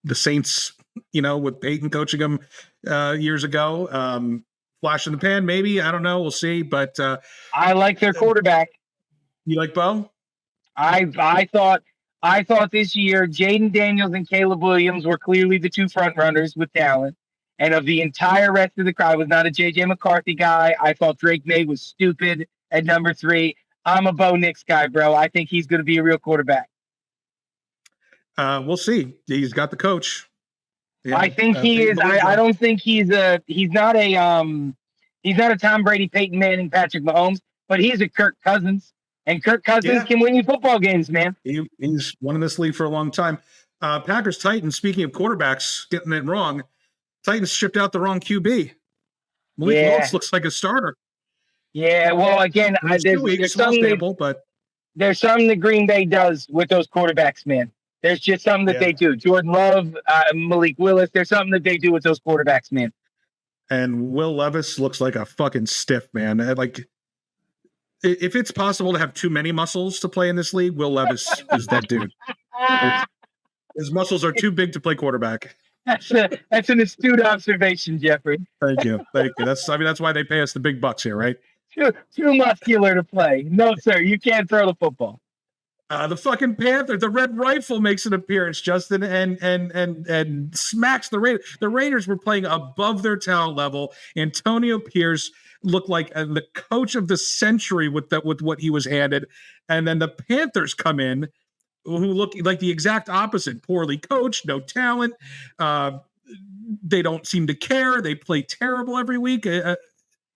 the Saints, with Peyton coaching them years ago. Flash in the pan, maybe. I don't know. We'll see. But I like their quarterback. You like Bo? I thought this year Jayden Daniels and Caleb Williams were clearly the two front runners with talent. And of the entire rest of the crowd, I was not a J.J. McCarthy guy. I thought Drake May was stupid at number 3. I'm a Bo Nix guy, bro. I think he's going to be a real quarterback. We'll see. He's got the coach. Yeah, I think he is. I don't think he's not a Tom Brady, Peyton Manning, Patrick Mahomes, but he's a Kirk Cousins. And Kirk Cousins can win you football games, man. He's won in this league for a long time. Packers Titans. Speaking of quarterbacks getting it wrong, Titans shipped out the wrong QB. Malik Willis looks like a starter. Yeah, well, again, there's something sample, but there's something that Green Bay does with those quarterbacks, man. There's just something that they do. Jordan Love, Malik Willis. There's something that they do with those quarterbacks, man. And Will Levis looks like a fucking stiff, man. Like, if it's possible to have too many muscles to play in this league, Will Levis is that dude. His muscles are too big to play quarterback. That's an astute observation, Jeffrey. Thank you. That's why they pay us the big bucks here, right? Too muscular to play. No, sir, you can't throw the football. The fucking Panther, the Red Rifle makes an appearance, Justin, and smacks the Raiders. The Raiders were playing above their talent level. Antonio Pierce looked like the coach of the century with what he was handed, and then the Panthers come in, who look like the exact opposite: poorly coached, no talent. They don't seem to care. They play terrible every week.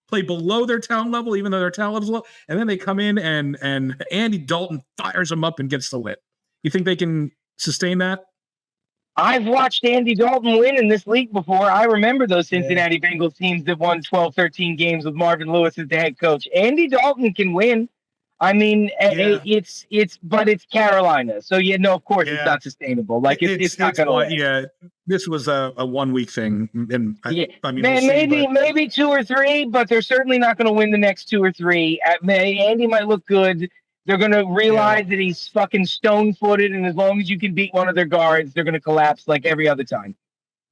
Play below their talent level, even though their talent level is low. And then they come in and Andy Dalton fires them up and gets the win. You think they can sustain that? I've watched Andy Dalton win in this league before. I remember those Cincinnati Bengals teams that won 12, 13 games with Marvin Lewis as the head coach. Andy Dalton can win. I mean, but it's Carolina. So, of course it's not sustainable. Like, it's not going to win. Yeah, this was a 1 week thing. And maybe 2 or 3, but they're certainly not going to win the next 2 or 3. Andy might look good. They're going to realize that he's fucking stone-footed, and as long as you can beat one of their guards, they're going to collapse like every other time.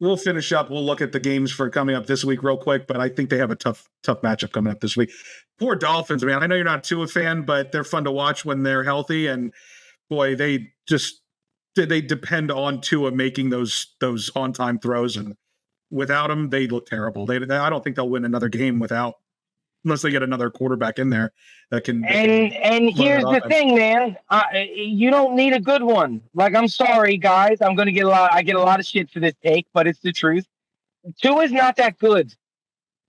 We'll finish up. We'll look at the games for coming up this week real quick, but I think they have a tough matchup coming up this week. Poor Dolphins, man. I know you're not too a fan, but they're fun to watch when they're healthy. And boy, they depend on Tua making those on-time throws, and without him, they look terrible. I don't think they'll win another game unless they get another quarterback in there that can. And here's the thing, man. You don't need a good one. Like, I'm sorry, guys. I get a lot of shit for this take, but it's the truth. Tua's not that good.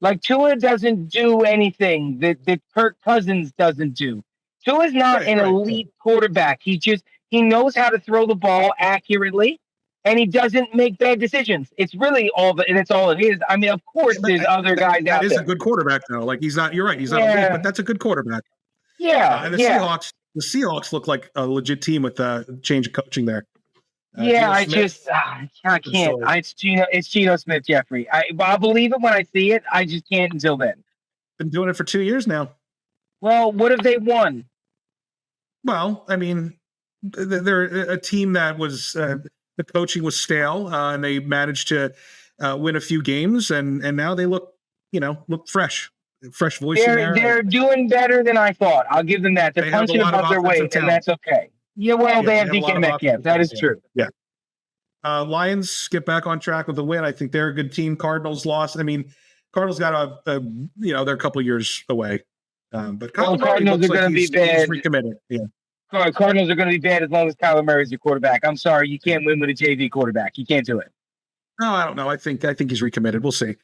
Like, Tua doesn't do anything that Kirk Cousins doesn't do. Tua's not an elite quarterback. He knows how to throw the ball accurately, and he doesn't make bad decisions. It's really it's all it is. I mean, of course, there's other guys out there. That is a good quarterback, though. Like, he's not. You're right. He's not elite, but that's a good quarterback. Yeah, and the Seahawks look like a legit team with the change of coaching there. I can't. It's Geno Smith, Jeffrey. I'll believe it when I see it. I just can't until then. Been doing it for 2 years now. Well, what have they won? Well, I mean, they're a team that was the coaching was stale, and they managed to win a few games, and now they look fresh voice. They're doing better than I thought. I'll give them that. They're punching above their weight, and that's okay. Yeah, well, they have DK Metcalf. That is true. Yeah. Lions get back on track with the win. I think they're a good team. Cardinals lost. I mean, Cardinals got they're a couple years away. But Cardinals are going to be bad. Recommitted. Yeah. Cardinals are going to be bad as long as Kyler Murray's your quarterback. I'm sorry, you can't win with a JV quarterback. You can't do it. No, I don't know. I think he's recommitted. We'll see.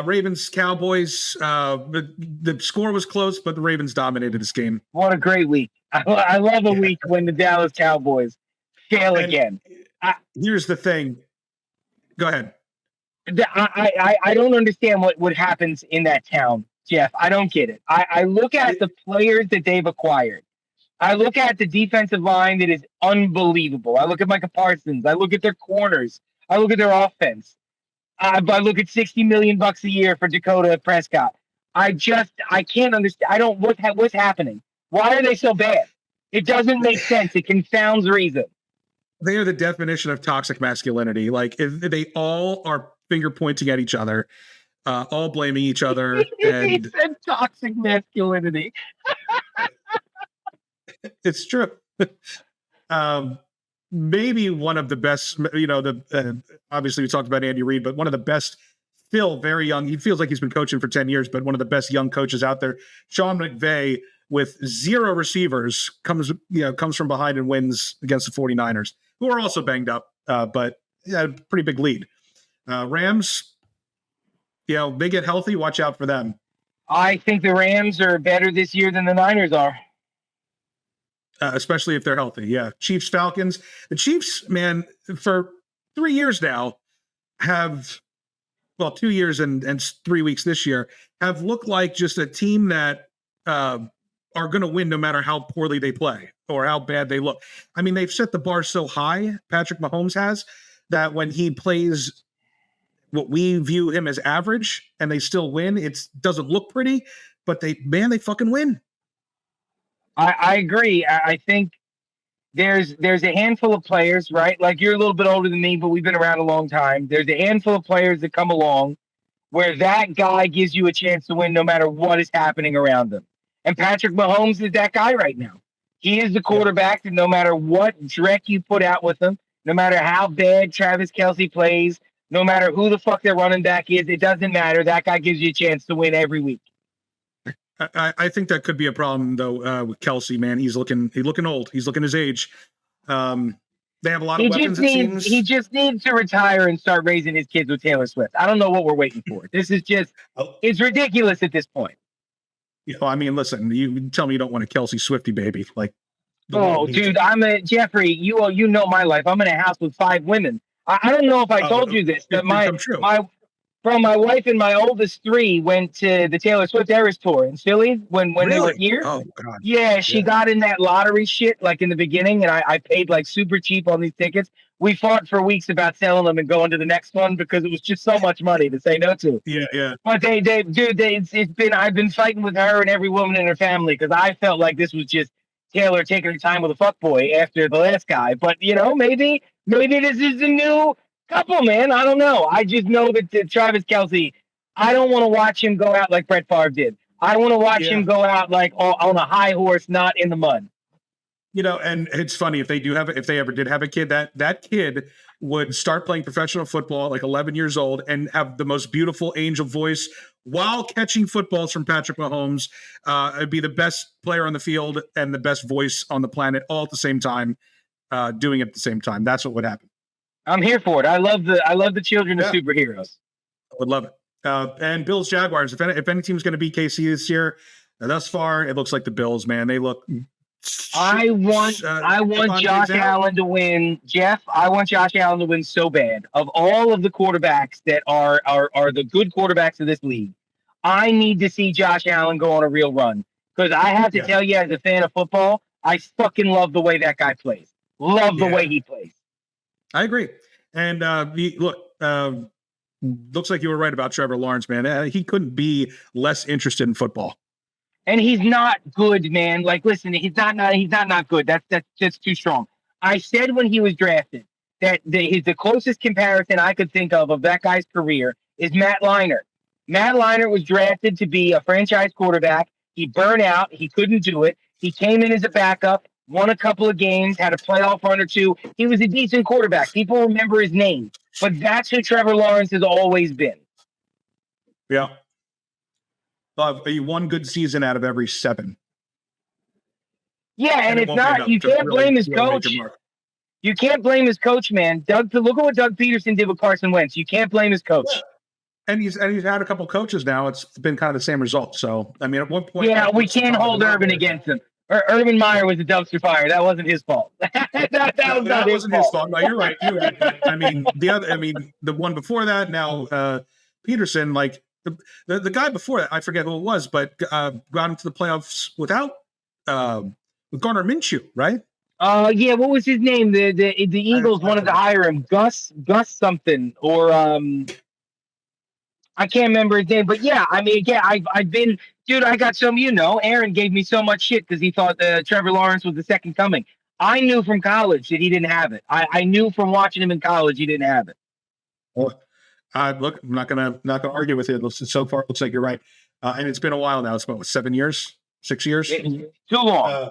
Ravens, Cowboys. The score was close, but the Ravens dominated this game. What a great week! I love a week when the Dallas Cowboys fail again. Here's the thing. Go ahead. I don't understand what happens in that town, Jeff. I don't get it. I look at the players that they've acquired. I look at the defensive line that is unbelievable. I look at Micah Parsons. I look at their corners. I look at their offense. I look at $60 million a year for Dakota Prescott. I can't understand. What's happening? Why are they so bad? It doesn't make sense. It confounds reason. They are the definition of toxic masculinity. Like, they all are finger pointing at each other, all blaming each other. And he said toxic masculinity. It's true. Maybe one of the best, obviously we talked about Andy Reid, but one of the best, still very young. He feels like he's been coaching for 10 years, but one of the best young coaches out there. Sean McVay, with 0 receivers, comes from behind and wins against the 49ers, who are also banged up, but a pretty big lead. Rams, they get healthy. Watch out for them. I think the Rams are better this year than the Niners are. especially if they're healthy. Yeah, Chiefs, Falcons. The Chiefs, man, for 3 years now have, 2 years and 3 weeks this year, have looked like just a team that are going to win no matter how poorly they play or how bad they look. I mean, they've set the bar so high, Patrick Mahomes has, that when he plays what we view him as average and they still win, it doesn't look pretty, but they fucking win. I agree. I think there's a handful of players, right? Like, you're a little bit older than me, but we've been around a long time. There's a handful of players that come along where that guy gives you a chance to win no matter what is happening around them. And Patrick Mahomes is that guy right now. He is the quarterback that no matter what dreck you put out with him, no matter how bad Travis Kelce plays, no matter who the fuck their running back is, it doesn't matter. That guy gives you a chance to win every week. I think that could be a problem though with Kelce, man. He's looking old. He's looking his age. They have a lot of weapons. He just needs to retire and start raising his kids with Taylor Swift. I don't know what we're waiting for. This is just it's ridiculous at this point. I mean, listen, you tell me you don't want a Kelce Swifty baby, like. Oh, dude, Jeffrey. You know my life. I'm in a house with 5 women. I don't know if I told you this, but my wife and my oldest 3 went to the Taylor Swift Eras tour in Philly when they were here. Oh God! Yeah, she got in that lottery shit like in the beginning, and I paid like super cheap on these tickets. We fought for weeks about selling them and going to the next one because it was just so much money to say no to. Yeah. But I've been fighting with her and every woman in her family because I felt like this was just Taylor taking her time with a fuckboy after the last guy. But maybe this is a new couple, man. I don't know. I just know that Travis Kelce, I don't want to watch him go out like Brett Favre did. I want to watch him go out like on a high horse, not in the mud. And it's funny if they ever did have a kid, that kid would start playing professional football at like 11 years old and have the most beautiful angel voice while catching footballs from Patrick Mahomes. It'd be the best player on the field and the best voice on the planet all at the same time, doing it at the same time. That's what would happen. I'm here for it. I love the children of superheroes. I would love it. And Bills Jaguars. If any team's going to beat KC this year, thus far it looks like the Bills. Man, they look. I want Josh Allen to win, Jeff. I want Josh Allen to win so bad. Of all of the quarterbacks that are the good quarterbacks of this league, I need to see Josh Allen go on a real run because I have to tell you, as a fan of football, I fucking love the way that guy plays. Love the way he plays. I agree. And looks like you were right about Trevor Lawrence, man. He couldn't be less interested in football. And he's not good, man. Like, listen, he's not good. That's too strong. I said when he was drafted that the closest comparison I could think of that guy's career is Matt Leinart. Matt Leinart was drafted to be a franchise quarterback. He burned out. He couldn't do it. He came in as a backup, won a couple of games, had a playoff run or two. He was a decent quarterback. People remember his name. But that's who Trevor Lawrence has always been. Yeah. One good season out of every 7. Yeah, and it's not. You can't blame his coach. You can't blame his coach, man. Look at what Doug Peterson did with Carson Wentz. You can't blame his coach. Yeah. And he's had a couple coaches now. It's been kind of the same result. So I mean, at one point, we can't hold Urban against him. Urban Meyer was a dumpster fire. That wasn't his fault. that wasn't his fault. No, you're right. I mean, the one before that. Now Peterson, like. The guy before that, I forget who it was, but got into the playoffs with Gardner Minshew, right? What was his name? The Eagles wanted to hire him, Gus something, or I can't remember his name. But yeah, I mean, I've been, dude. I got some, Aaron gave me so much shit because he thought Trevor Lawrence was the second coming. I knew from college that he didn't have it. I knew from watching him in college he didn't have it. Well, look, I'm not gonna argue with it. So far, it looks like you're right. And it's been a while now. It's about 7 years, 6 years. Too long.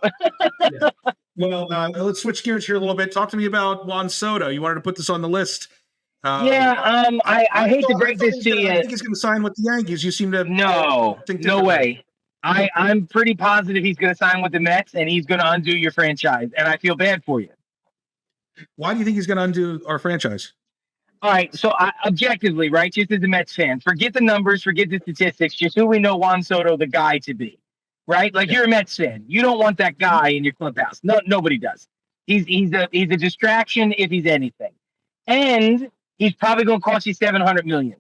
Yeah. Well, let's switch gears here a little bit. Talk to me about Juan Soto. You wanted to put this on the list. I hate to break this to you. I think he's going to sign with the Yankees. You seem to no way. I'm pretty positive he's going to sign with the Mets, and he's going to undo your franchise. And I feel bad for you. Why do you think he's going to undo our franchise? All right, so objectively, right, just as a Mets fan, forget the numbers, forget the statistics, just who we know Juan Soto, the guy, to be. right? Like you're a Mets fan. You don't want that guy in your clubhouse. No, nobody does. He's a distraction if he's anything, and he's probably going to cost you $700 million.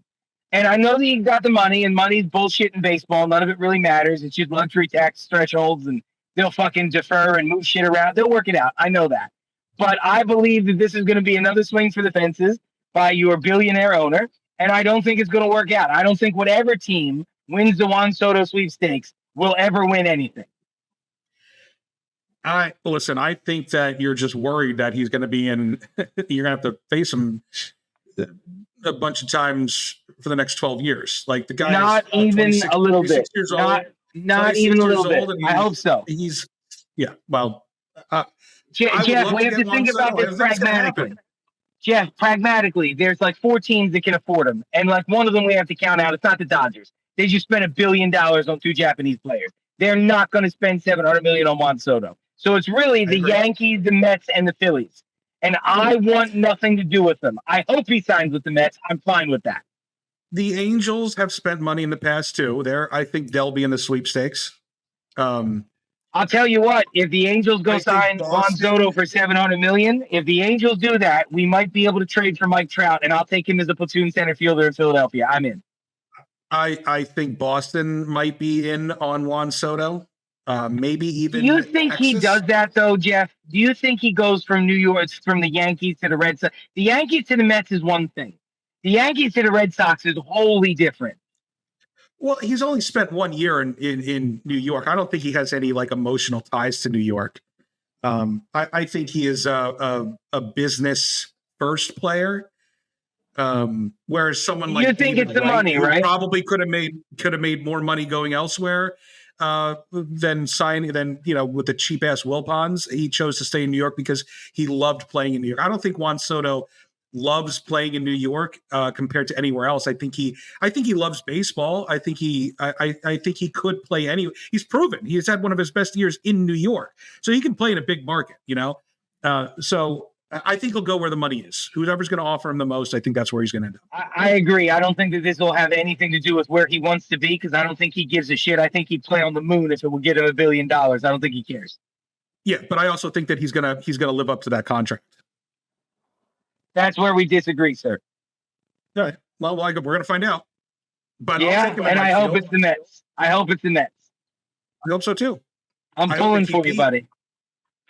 And I know that you got the money, and money's bullshit in baseball. None of it really matters. It's just luxury tax thresholds, and they'll fucking defer and move shit around. They'll work it out. I know that. But I believe that this is going to be another swing for the fences by your billionaire owner, and I don't think it's going to work out. I don't think whatever team wins the Juan Soto sweepstakes will ever win anything. Listen, I think that you're just worried that he's going to be in, you're going to have to face him a bunch of times for the next 12 years. Like the guy not is even a little bit. Years not even a little bit. I hope so. Jeff, we have to think about this pragmatically. Jeff, pragmatically, there's like 4 teams that can afford him. And like one of them we have to count out. It's not the Dodgers. They just spent $1 billion on 2 Japanese players. They're not going to spend $700 million on Juan Soto. So it's really the Yankees, the Mets, and the Phillies. And I want nothing to do with them. I hope he signs with the Mets. I'm fine with that. The Angels have spent money in the past too. I think they'll be in the sweepstakes. I'll tell you what, if the Angels go sign Juan Soto for $700 million, if the Angels do that, we might be able to trade for Mike Trout, and I'll take him as a platoon center fielder in Philadelphia. I'm in. I think Boston might be in on Juan Soto. Maybe even. Do you think Texas? He does that though, Jeff? Do you think he goes from New York, from the Yankees to the Red Sox? The Yankees to the Mets is one thing. The Yankees to the Red Sox is wholly different. Well, he's only spent 1 year in New York. I don't think he has any like emotional ties to New York. I think he is a business first player. Whereas someone like you think David it's the Wright, money, right? Probably could have made more money going elsewhere than signing with the cheap ass Wilpons. He chose to stay in New York because he loved playing in New York. I don't think Juan Soto loves playing in New York compared to anywhere else. I think he loves baseball. I think he could play anywhere. He's proven he's had one of his best years in New York, so he can play in a big market. So I think he'll go where the money is. Whoever's going to offer him the most, I think that's where he's going to end up. I agree. I don't think that this will have anything to do with where he wants to be because I don't think he gives a shit. I think he'd play on the moon if it would get him $1 billion. I don't think he cares. Yeah, but I also think that he's gonna live up to that contract. That's where we disagree, sir. All right. Well, we're going to find out. But yeah, and I hope it's the Mets. I hope it's the Mets. I hope so too. I'm pulling for you, buddy.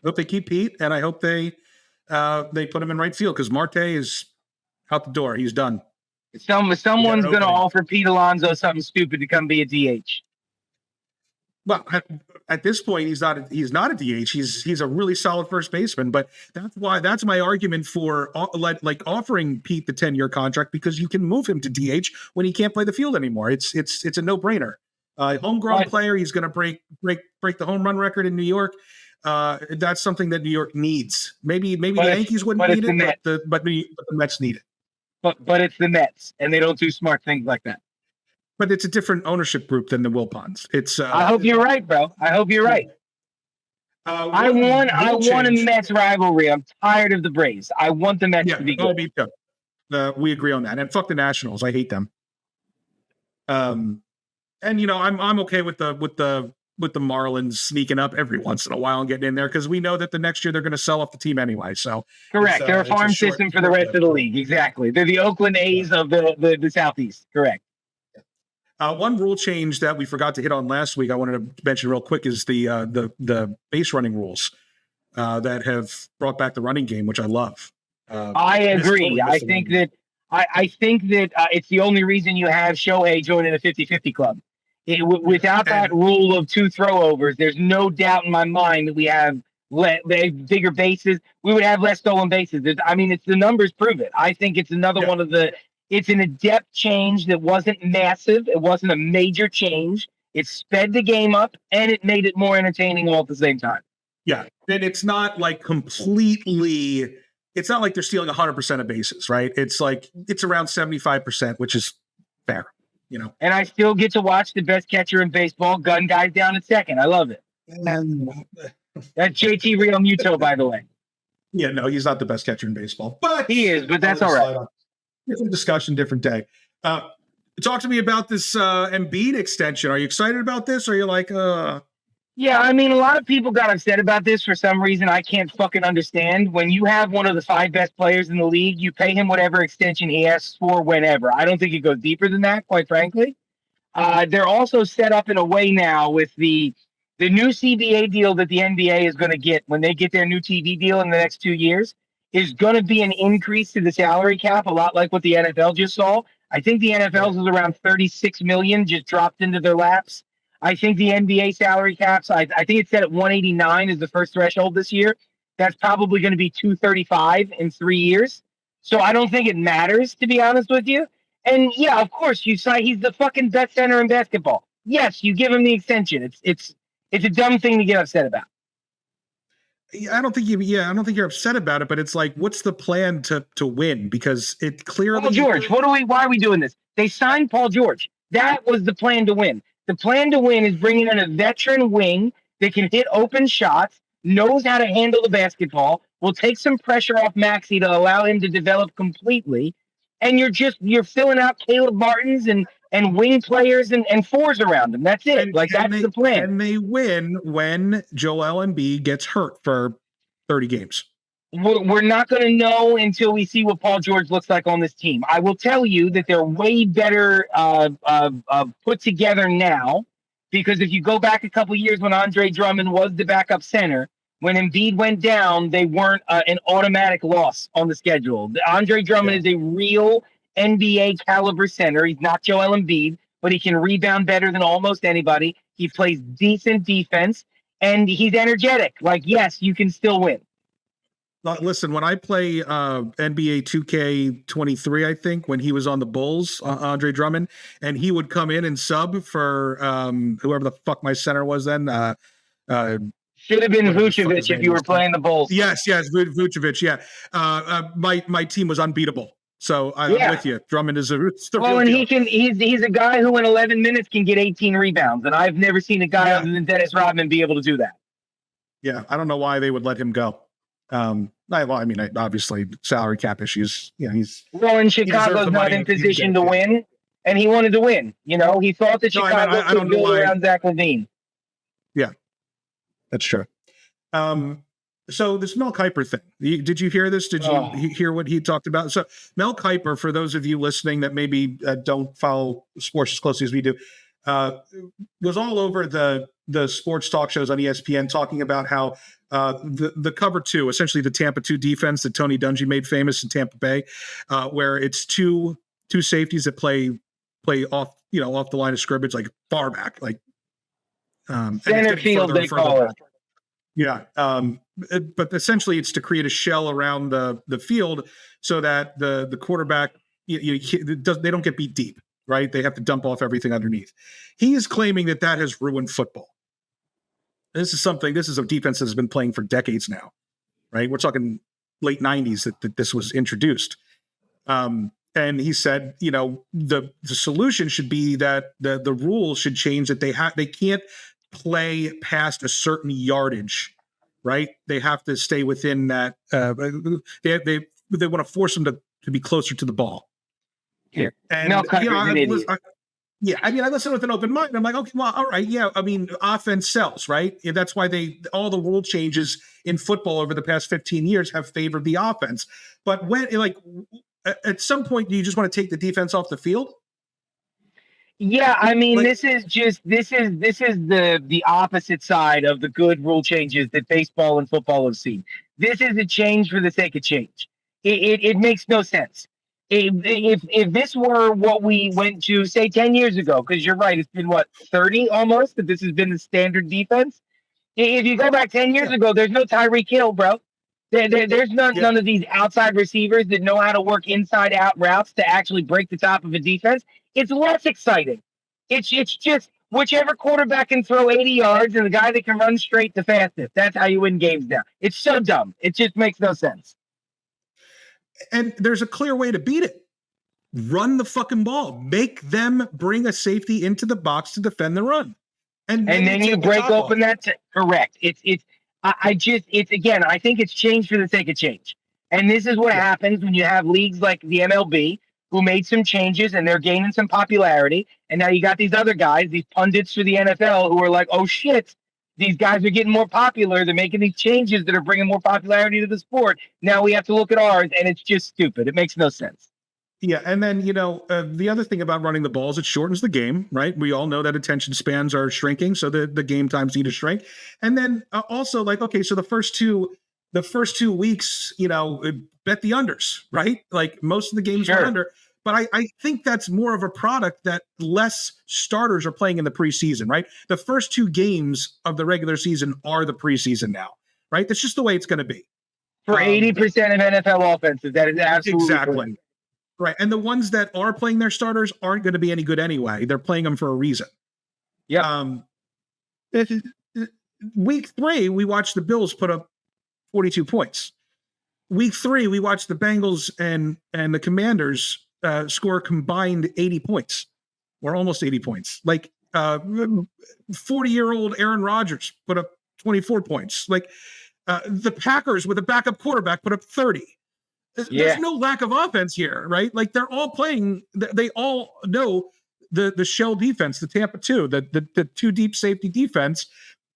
I hope they keep Pete, and I hope they put him in right field because Marte is out the door. He's done. Someone's going to offer Pete Alonso something stupid to come be a DH. Well, at this point, he's not a DH. He's a really solid first baseman. But that's my argument for offering Pete the 10-year contract because you can move him to DH when he can't play the field anymore. It's a no-brainer. Homegrown player, he's going to break the home run record in New York. That's something that New York needs. Maybe the Yankees wouldn't need it, but the Mets need it. But it's the Mets, and they don't do smart things like that. But it's a different ownership group than the Wilpons. It's. I hope you're right, bro. I hope you're right. I want a Mets rivalry. I'm tired of the Braves. I want the Mets to be good. Me too. We agree on that. And fuck the Nationals. I hate them. And I'm okay with the Marlins sneaking up every once in a while and getting in there because we know that the next year they're going to sell off the team anyway. So correct. They're a farm system for the rest of the league. Exactly. They're the Oakland A's of the Southeast. Correct. One rule change that we forgot to hit on last week, I wanted to mention real quick, is the base running rules that have brought back the running game, which I love. I agree. I think that it's the only reason you have Shohei joining the 50-50 club. Without that rule of 2 throwovers, there's no doubt in my mind that we have bigger bases. We would have less stolen bases. It's the numbers prove it. I think it's another one of the. It's an adept change that wasn't massive. It wasn't a major change. It sped the game up and it made it more entertaining all at the same time. Yeah, and it's not like completely. It's not like they're stealing 100% of bases, right? It's like it's around 75%, which is fair. And I still get to watch the best catcher in baseball gun guys down at second. I love it. That's JT Real Muto, by the way. Yeah, no, he's not the best catcher in baseball, but he is. But that's all right. Different discussion, different day. Talk to me about this Embiid extension. Are you excited about this? Or are you like, Yeah, I mean, a lot of people got upset about this for some reason I can't fucking understand. When you have one of the 5 best players in the league, you pay him whatever extension he asks for whenever. I don't think it goes deeper than that, quite frankly. They're also set up in a way now with the new CBA deal that the NBA is going to get when they get their new TV deal in the next 2 years is going to be an increase to the salary cap, a lot like what the NFL just saw. I think the NFL's is around 36 million just dropped into their laps. I think the NBA salary caps, I think it's set at 189 is the first threshold this year. That's probably going to be 235 in 3 years. So I don't think it matters, to be honest with you. And yeah, of course, you say he's the fucking best center in basketball. Yes, you give him the extension. It's a dumb thing to get upset about. I don't think you're upset about it, but it's like, what's the plan to win? Because it clearly Paul George, why are we doing this? They signed Paul George. That was the plan to win. The plan to win is bringing in a veteran wing that can hit open shots, knows how to handle the basketball, will take some pressure off Maxey to allow him to develop completely. And you're filling out Caleb Martins and wing players and fours around them. That's it. That's the plan. And they win when Joel Embiid gets hurt for 30 games. We're not going to know until we see what Paul George looks like on this team. I will tell you that they're way better put together now, because if you go back a couple years when Andre Drummond was the backup center, when Embiid went down, they weren't an automatic loss on the schedule. Andre Drummond is a real NBA caliber center. He's not Joel Embiid, but he can rebound better than almost anybody. He plays decent defense, and he's energetic. Yes, you can still win. Listen, when I play NBA 2K23, I think, when he was on the Bulls, Andre Drummond, and he would come in and sub for whoever the fuck my center was then. Should have been Vucevic if you were playing the Bulls. Yes, Vucevic, yeah. My team was unbeatable. So I'm with you. Drummond is the well, and he's a guy who in 11 minutes can get 18 rebounds, and I've never seen a guy other than Dennis Rodman be able to do that. Yeah, I don't know why they would let him go. Obviously salary cap issues. Yeah, in Chicago's not in position to win, and he wanted to win. He thought that Chicago could build around Zach LaVine. Yeah, that's true. So this Mel Kiper thing, did you hear this? Did you hear what he talked about? So Mel Kiper, for those of you listening that maybe don't follow sports as closely as we do, was all over the sports talk shows on ESPN talking about how the cover two, essentially the Tampa 2 defense that Tony Dungy made famous in Tampa Bay, where it's two safeties that play off the line of scrimmage, like far back, like center field they call it. Yeah, but essentially it's to create a shell around the field so that the quarterback they don't get beat deep, right? They have to dump off everything underneath. He is claiming that has ruined football. This is a defense that has been playing for decades now, right? We're talking late 90s that this was introduced. And he said, the solution should be that the rules should change, that they can't play past a certain yardage, right? They have to stay within that. They want to force them to be closer to the ball. Yeah. And I listen with an open mind. I'm like, okay, well, all right, yeah. I mean, offense sells, right? Yeah, that's why all the rule changes in football over the past 15 years have favored the offense. But when, at some point, do you just want to take the defense off the field? Yeah, I mean, this is the opposite side of the good rule changes that baseball and football have seen. This is a change for the sake of change. It makes no sense. If this were what we went to, say, 10 years ago, because you're right, it's been 30 almost that this has been the standard defense. If you go back 10 years ago, there's no Tyreek Hill, bro. There's none of these outside receivers that know how to work inside out routes to actually break the top of a defense. It's less exciting. It's just whichever quarterback can throw 80 yards and the guy that can run straight the fastest. That's how you win games now. It's so dumb. It just makes no sense. And there's a clear way to beat it. Run the fucking ball. Make them bring a safety into the box to defend the run. And then you break open that. Correct. I think it's change for the sake of change. And this is what happens when you have leagues like the MLB who made some changes and they're gaining some popularity. And now you got these other guys, these pundits for the NFL who are like, oh shit, These guys are getting more popular. They're making these changes that are bringing more popularity to the sport. Now we have to look at ours, and it's just stupid. It makes no sense. Yeah, and then the other thing about running the ball is it shortens the game, right? We all know that attention spans are shrinking, so the game times need to shrink. And then also, like, okay, so the first two weeks, bet the unders, right? Like most of the games are under. But I think that's more of a product that less starters are playing in the preseason, right? The first 2 games of the regular season are the preseason now, right? That's just the way it's going to be. For 80% of NFL offenses, that is absolutely exactly. Correct. Right. And the ones that are playing their starters aren't going to be any good anyway. They're playing them for a reason. Yeah. Week 3, we watched the Bills put up 42 points. Week 3, we watched the Bengals and the Commanders score combined 80 points, or almost 80 points. Like 40-year-old Aaron Rodgers put up 24 points. Like the Packers with a backup quarterback put up 30. There's no lack of offense here, right? Like they're all playing. They all know the shell defense, the Tampa 2, the 2 deep safety defense.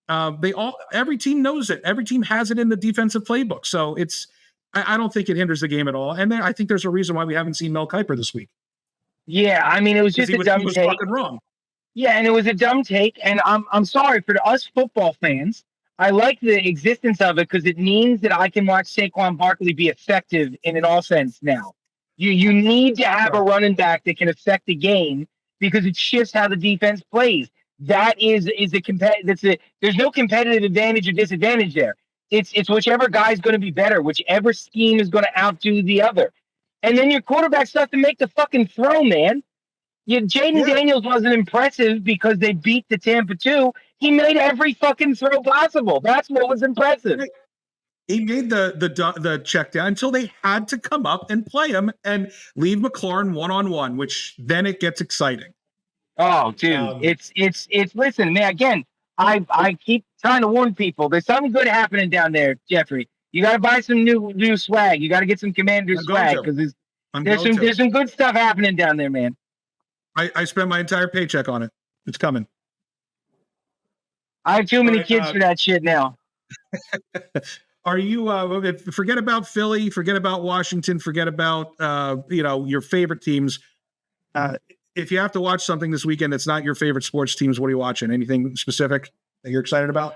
Every team knows it. Every team has it in the defensive playbook. So I don't think it hinders the game at all. And then I think there's a reason why we haven't seen Mel Kiper this week. Yeah, I mean, it was just a dumb take. He was fucking wrong. Yeah, and it was a dumb take. And I'm sorry for us football fans. I like the existence of it because it means that I can watch Saquon Barkley be effective in an offense now. You need to have a running back that can affect the game because it shifts how the defense plays. That is a there's no competitive advantage or disadvantage there. It's whichever guy's going to be better, whichever scheme is going to outdo the other. And then your quarterback stuff to make the fucking throw, man. Jayden Daniels wasn't impressive because they beat the Tampa 2. He made every fucking throw possible. That's what was impressive. He made the check down until they had to come up and play him and leave McLaurin one-on-one, which then it gets exciting. Oh, dude, it's listen, man. Again, I keep trying to warn people. There's something good happening down there, Jeffrey. You got to buy some new swag. You got to get some Commander swag because there's some good stuff happening down there, man. I spent my entire paycheck on it. It's coming. I have too many kids for that shit now. Are you forget about Philly, forget about Washington, forget about your favorite teams. If you have to watch something this weekend that's not your favorite sports teams, what are you watching? Anything specific that you're excited about?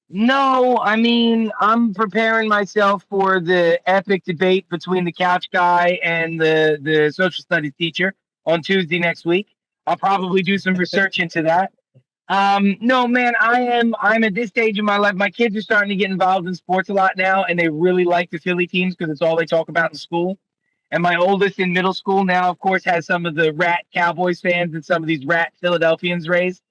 No, I mean, I'm preparing myself for the epic debate between the couch guy and the social studies teacher on Tuesday next week. I'll probably do some research into that. No, man, I'm at this stage in my life. My kids are starting to get involved in sports a lot now, and they really like the Philly teams because it's all they talk about in school. And my oldest in middle school now, of course, has some of the rat Cowboys fans and some of these rat Philadelphians raised.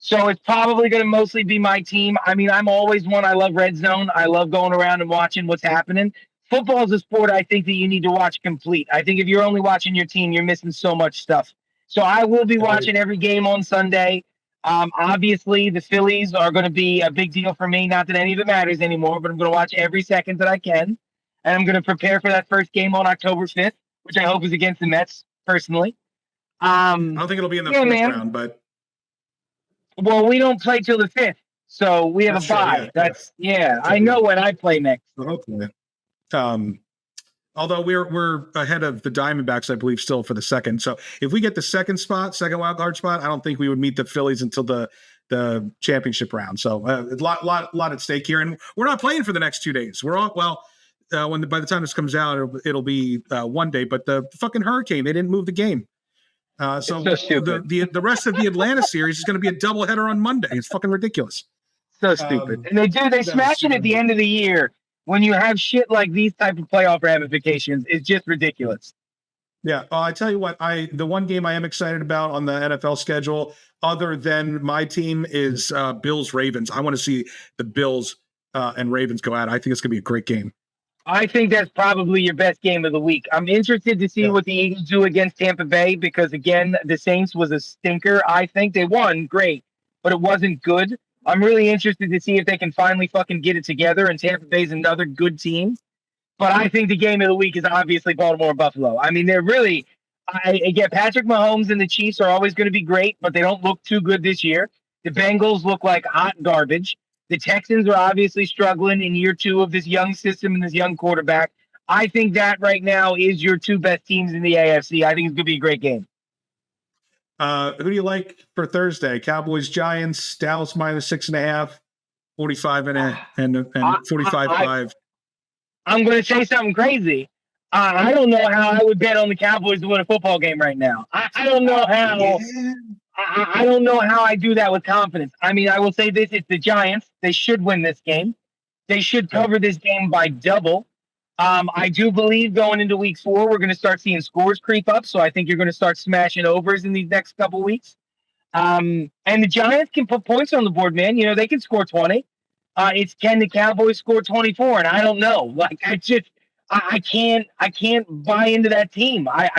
So it's probably going to mostly be my team. I mean, I'm always one. I love Red Zone. I love going around and watching what's happening. Football is a sport I think that you need to watch complete. I think if you're only watching your team, you're missing so much stuff. So I will be watching every game on Sunday. Obviously, the Phillies are going to be a big deal for me. Not that any of it matters anymore, but I'm going to watch every second that I can. And I'm going to prepare for that first game on October 5th, which I hope is against the Mets, personally. I don't think it'll be in the first round, but... Well, we don't play till the 5th, so we have a bye. I know when I play next. Hopefully. Although we're ahead of the Diamondbacks, I believe, still for the second. So if we get the second wild card spot, I don't think we would meet the Phillies until the championship round. So a lot at stake here, and we're not playing for the next 2 days. We're all by the time this comes out, it'll be 1 day. But the fucking hurricane, they didn't move the game. So the rest of the Atlanta series is going to be a doubleheader on Monday. It's fucking ridiculous. So stupid. And they smash it at the end of the year. When you have shit like these type of playoff ramifications, it's just ridiculous. Yeah, I tell you what, the one game I am excited about on the NFL schedule, other than my team, is Bills Ravens. I want to see the Bills and Ravens go at it. I think it's going to be a great game. I think that's probably your best game of the week. I'm interested to see what the Eagles do against Tampa Bay because, again, the Saints was a stinker. I think they won, great, but it wasn't good. I'm really interested to see if they can finally fucking get it together, and Tampa Bay's another good team. But I think the game of the week is obviously Baltimore and Buffalo. I mean, they're really – again, Patrick Mahomes and the Chiefs are always going to be great, but they don't look too good this year. The Bengals look like hot garbage. The Texans are obviously struggling in year 2 of this young system and this young quarterback. I think that right now is your 2 best teams in the AFC. I think it's going to be a great game. Who do you like for Thursday? Cowboys, Giants, Dallas minus 6.5, 45 and 45.5. I'm going to say something crazy. I don't know how I would bet on the Cowboys to win a football game right now. I don't know how. Yeah. I don't know how I do that with confidence. I mean, I will say this: it's the Giants. They should win this game. They should cover this game by double. I do believe going into week 4, we're going to start seeing scores creep up. So I think you're going to start smashing overs in these next couple weeks. And the Giants can put points on the board, man. You know, they can score 20. It's can the Cowboys score 24? And I don't know. Like, I can't buy into that team. I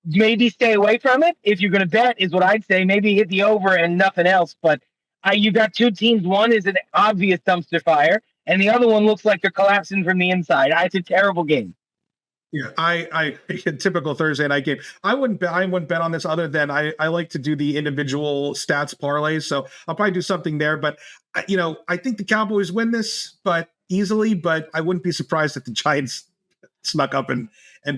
maybe stay away from it. If you're going to bet, is what I'd say. Maybe hit the over and nothing else. But you got 2 teams. One is an obvious dumpster fire, and the other one looks like they're collapsing from the inside. It's a terrible game. Yeah, I typical Thursday night game. I wouldn't bet on this other than I like to do the individual stats parlays. So I'll probably do something there. But I think the Cowboys win this, but easily. But I wouldn't be surprised if the Giants snuck up and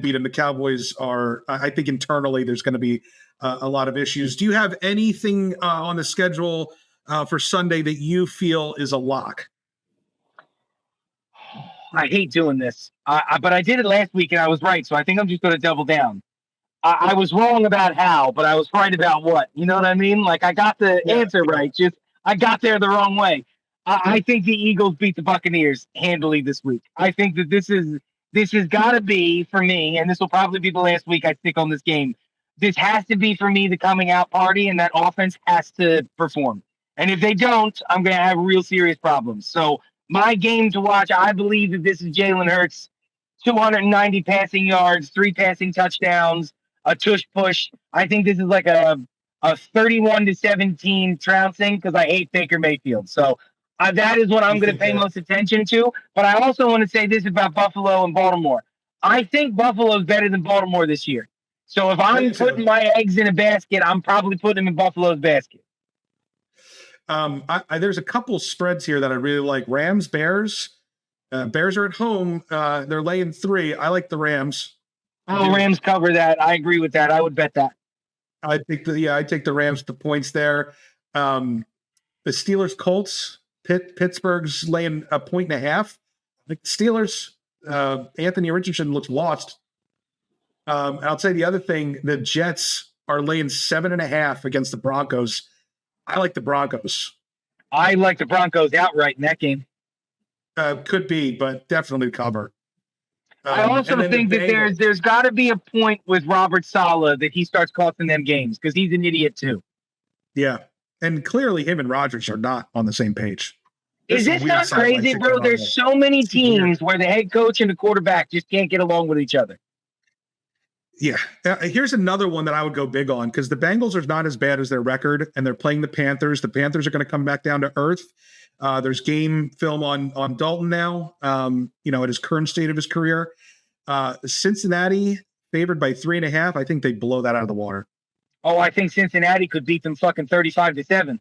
beat them. The Cowboys are. I think internally there's going to be a lot of issues. Do you have anything on the schedule for Sunday that you feel is a lock? I hate doing this, but I did it last week and I was right. So I think I'm just going to double down. I was wrong about how, but I was right about what. You know what I mean? Like I got the answer right. Just I got there the wrong way. I think the Eagles beat the Buccaneers handily this week. I think that this has got to be for me, and this will probably be the last week I stick on this game. This has to be for me the coming out party, and that offense has to perform. And if they don't, I'm going to have real serious problems. So my game to watch, I believe that this is Jalen Hurts, 290 passing yards, 3 passing touchdowns, a tush push. I think this is like a 31-17 trouncing because I hate Baker Mayfield. So that is what I'm going to pay most attention to. But I also want to say this about Buffalo and Baltimore. I think Buffalo is better than Baltimore this year. So if I'm putting my eggs in a basket, I'm probably putting them in Buffalo's basket. There's a couple spreads here that I really like. Rams, Bears. Bears are at home. They're laying 3. I like the Rams. Oh, Rams cover that. I agree with that. I would bet that. I take the Rams, the points there. The Steelers, Colts. Pittsburgh's laying 1.5. Like Steelers, Anthony Richardson looks lost. I'll say the other thing: the Jets are laying 7.5 against the Broncos. I like the Broncos. I like the Broncos outright in that game. Could be, but definitely cover. I also think that there's got to be a point with Robert Saleh that he starts costing them games because he's an idiot too. Yeah, and clearly him and Rodgers are not on the same page. Is this not crazy, bro? There's so many teams where the head coach and the quarterback just can't get along with each other. Yeah. Here's another one that I would go big on because the Bengals are not as bad as their record, and they're playing the Panthers. The Panthers are going to come back down to earth. There's game film on Dalton now, at his current state of his career. Cincinnati favored by 3.5. I think they blow that out of the water. Oh, I think Cincinnati could beat them fucking 35-7.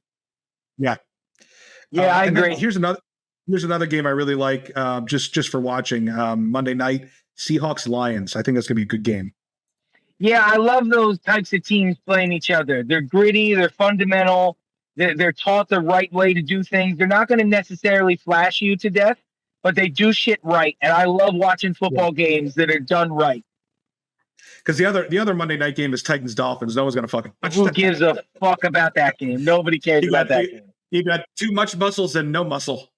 Yeah. Yeah, I agree. Here's another game I really like, just for watching. Monday night, Seahawks Lions. I think that's gonna be a good game. Yeah, I love those types of teams playing each other. They're gritty, they're fundamental, they're taught the right way to do things. They're not going to necessarily flash you to death, but they do shit right. And I love watching football games that are done right. Because the other Monday night game is Titans Dolphins. No one's gonna fucking watch Who gives a fuck about that game? Nobody cares about that game. You got too much muscles and no muscle.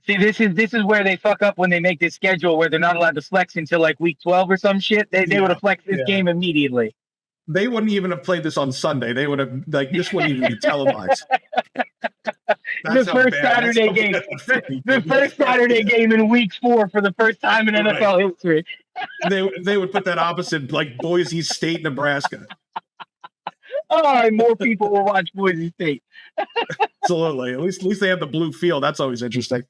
See, this is where they fuck up when they make this schedule where they're not allowed to flex until like week 12 or some shit. They would have flexed this game immediately. They wouldn't even have played this on Sunday. They would have this wouldn't even be televised. The first Saturday game. The first Saturday game in week 4 for the first time in NFL history. They would put that opposite, like Boise State, Nebraska. Oh, more people will watch Boise State. Absolutely. At least they have the blue field. That's always interesting.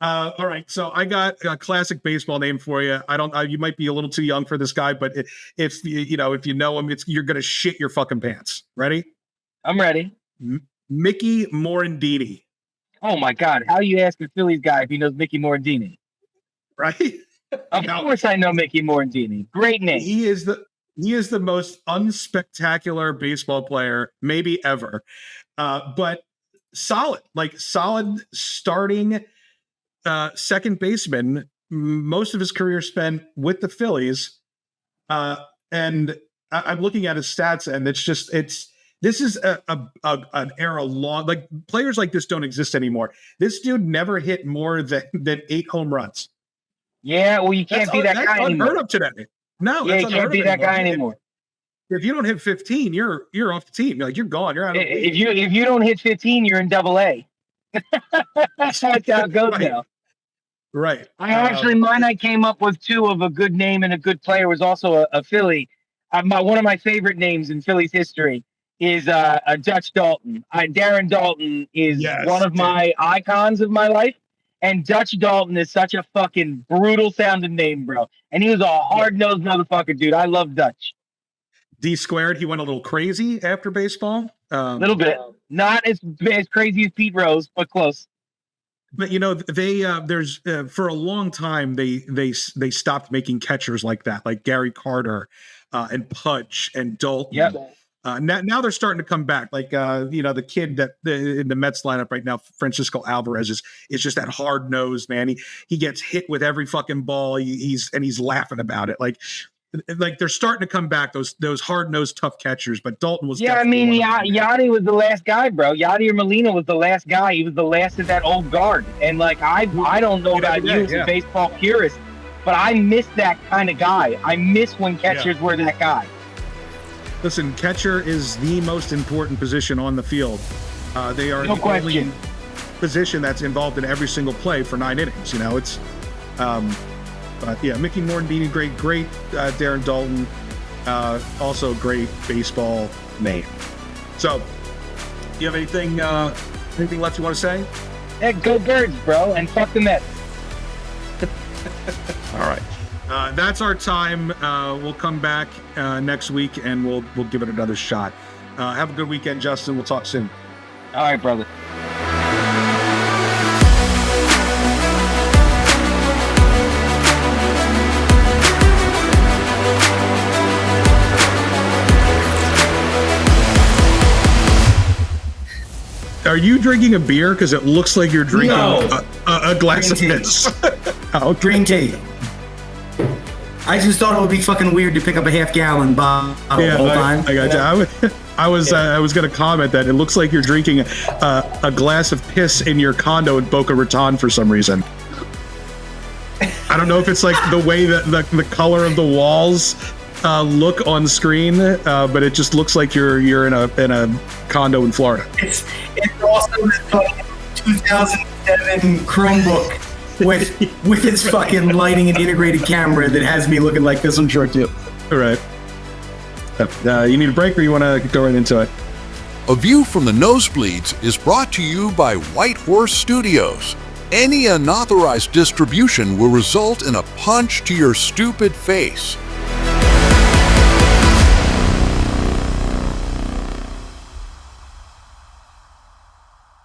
All right. So I got a classic baseball name for you. You might be a little too young for this guy, but if you know him, you're going to shit your fucking pants. Ready? I'm ready. Mickey Morandini. Oh my God! How you ask a Phillies guy if he knows Mickey Morandini? Right? Of course, I know Mickey Morandini. Great name. He is the most unspectacular baseball player maybe ever, but solid starting second baseman. Most of his career spent with the Phillies, and I'm looking at his stats, and this is an era long. Like players like this don't exist anymore. This dude never hit more than 8 home runs. Yeah, well, you can't be that guy anymore. Unheard of today. No, yeah, you can't be that guy anymore. If you don't hit 15, you're off the team. You're gone. You're out of the league. If you don't hit 15, you're in AA. That's how it goes now. Right. Mine I came up with too of a good name and a good player was also a Philly. One of my favorite names in Phillies history is a Dutch Dalton. Darren Dalton is one of my icons of my life. And Dutch Dalton is such a fucking brutal sounding name, bro. And he was a hard-nosed motherfucker, dude. I love Dutch. D squared, he went a little crazy after baseball. A little bit. Not as crazy as Pete Rose, but close. But they there's for a long time they stopped making catchers like that, like Gary Carter and Pudge and Dalton. Yeah. Now they're starting to come back. Like the kid that in the Mets lineup right now, Francisco Alvarez is just that hard nosed man. He gets hit with every fucking ball. He's laughing about it. Like they're starting to come back. Those hard nosed tough catchers. But Dalton was. Yeah, I mean Yachty was the last guy, bro. Yachty or Molina was the last guy. He was the last of that old guard. And like I don't know about you as a baseball purist, but I miss that kind of guy. I miss when catchers were that guy. Listen, catcher is the most important position on the field. They are the only position that's involved in every single play for 9 innings. It's, but yeah, Mickey Morandini, great, Darren Dalton, also great baseball name. So, you have anything left you want to say? Yeah, go Birds, bro, and fuck the Mets. All right. That's our time. We'll come back next week and we'll give it another shot. Have a good weekend, Justin. We'll talk soon. All right, brother. Are you drinking a beer? Because it looks like you're drinking a glass of piss. Green tea. I just thought it would be fucking weird to pick up a half-gallon bottle the whole time. I got you. I was going to comment that it looks like you're drinking a glass of piss in your condo in Boca Raton for some reason. I don't know if it's like the way that the color of the walls look on screen, but it just looks like you're in a condo in Florida. It's also the 2007 Chromebook with its fucking lighting and integrated camera that has me looking like this on short too. All right. You need a break, or you want to go right into it? A View from the Nosebleeds is brought to you by White Horse Studios. Any unauthorized distribution will result in a punch to your stupid face.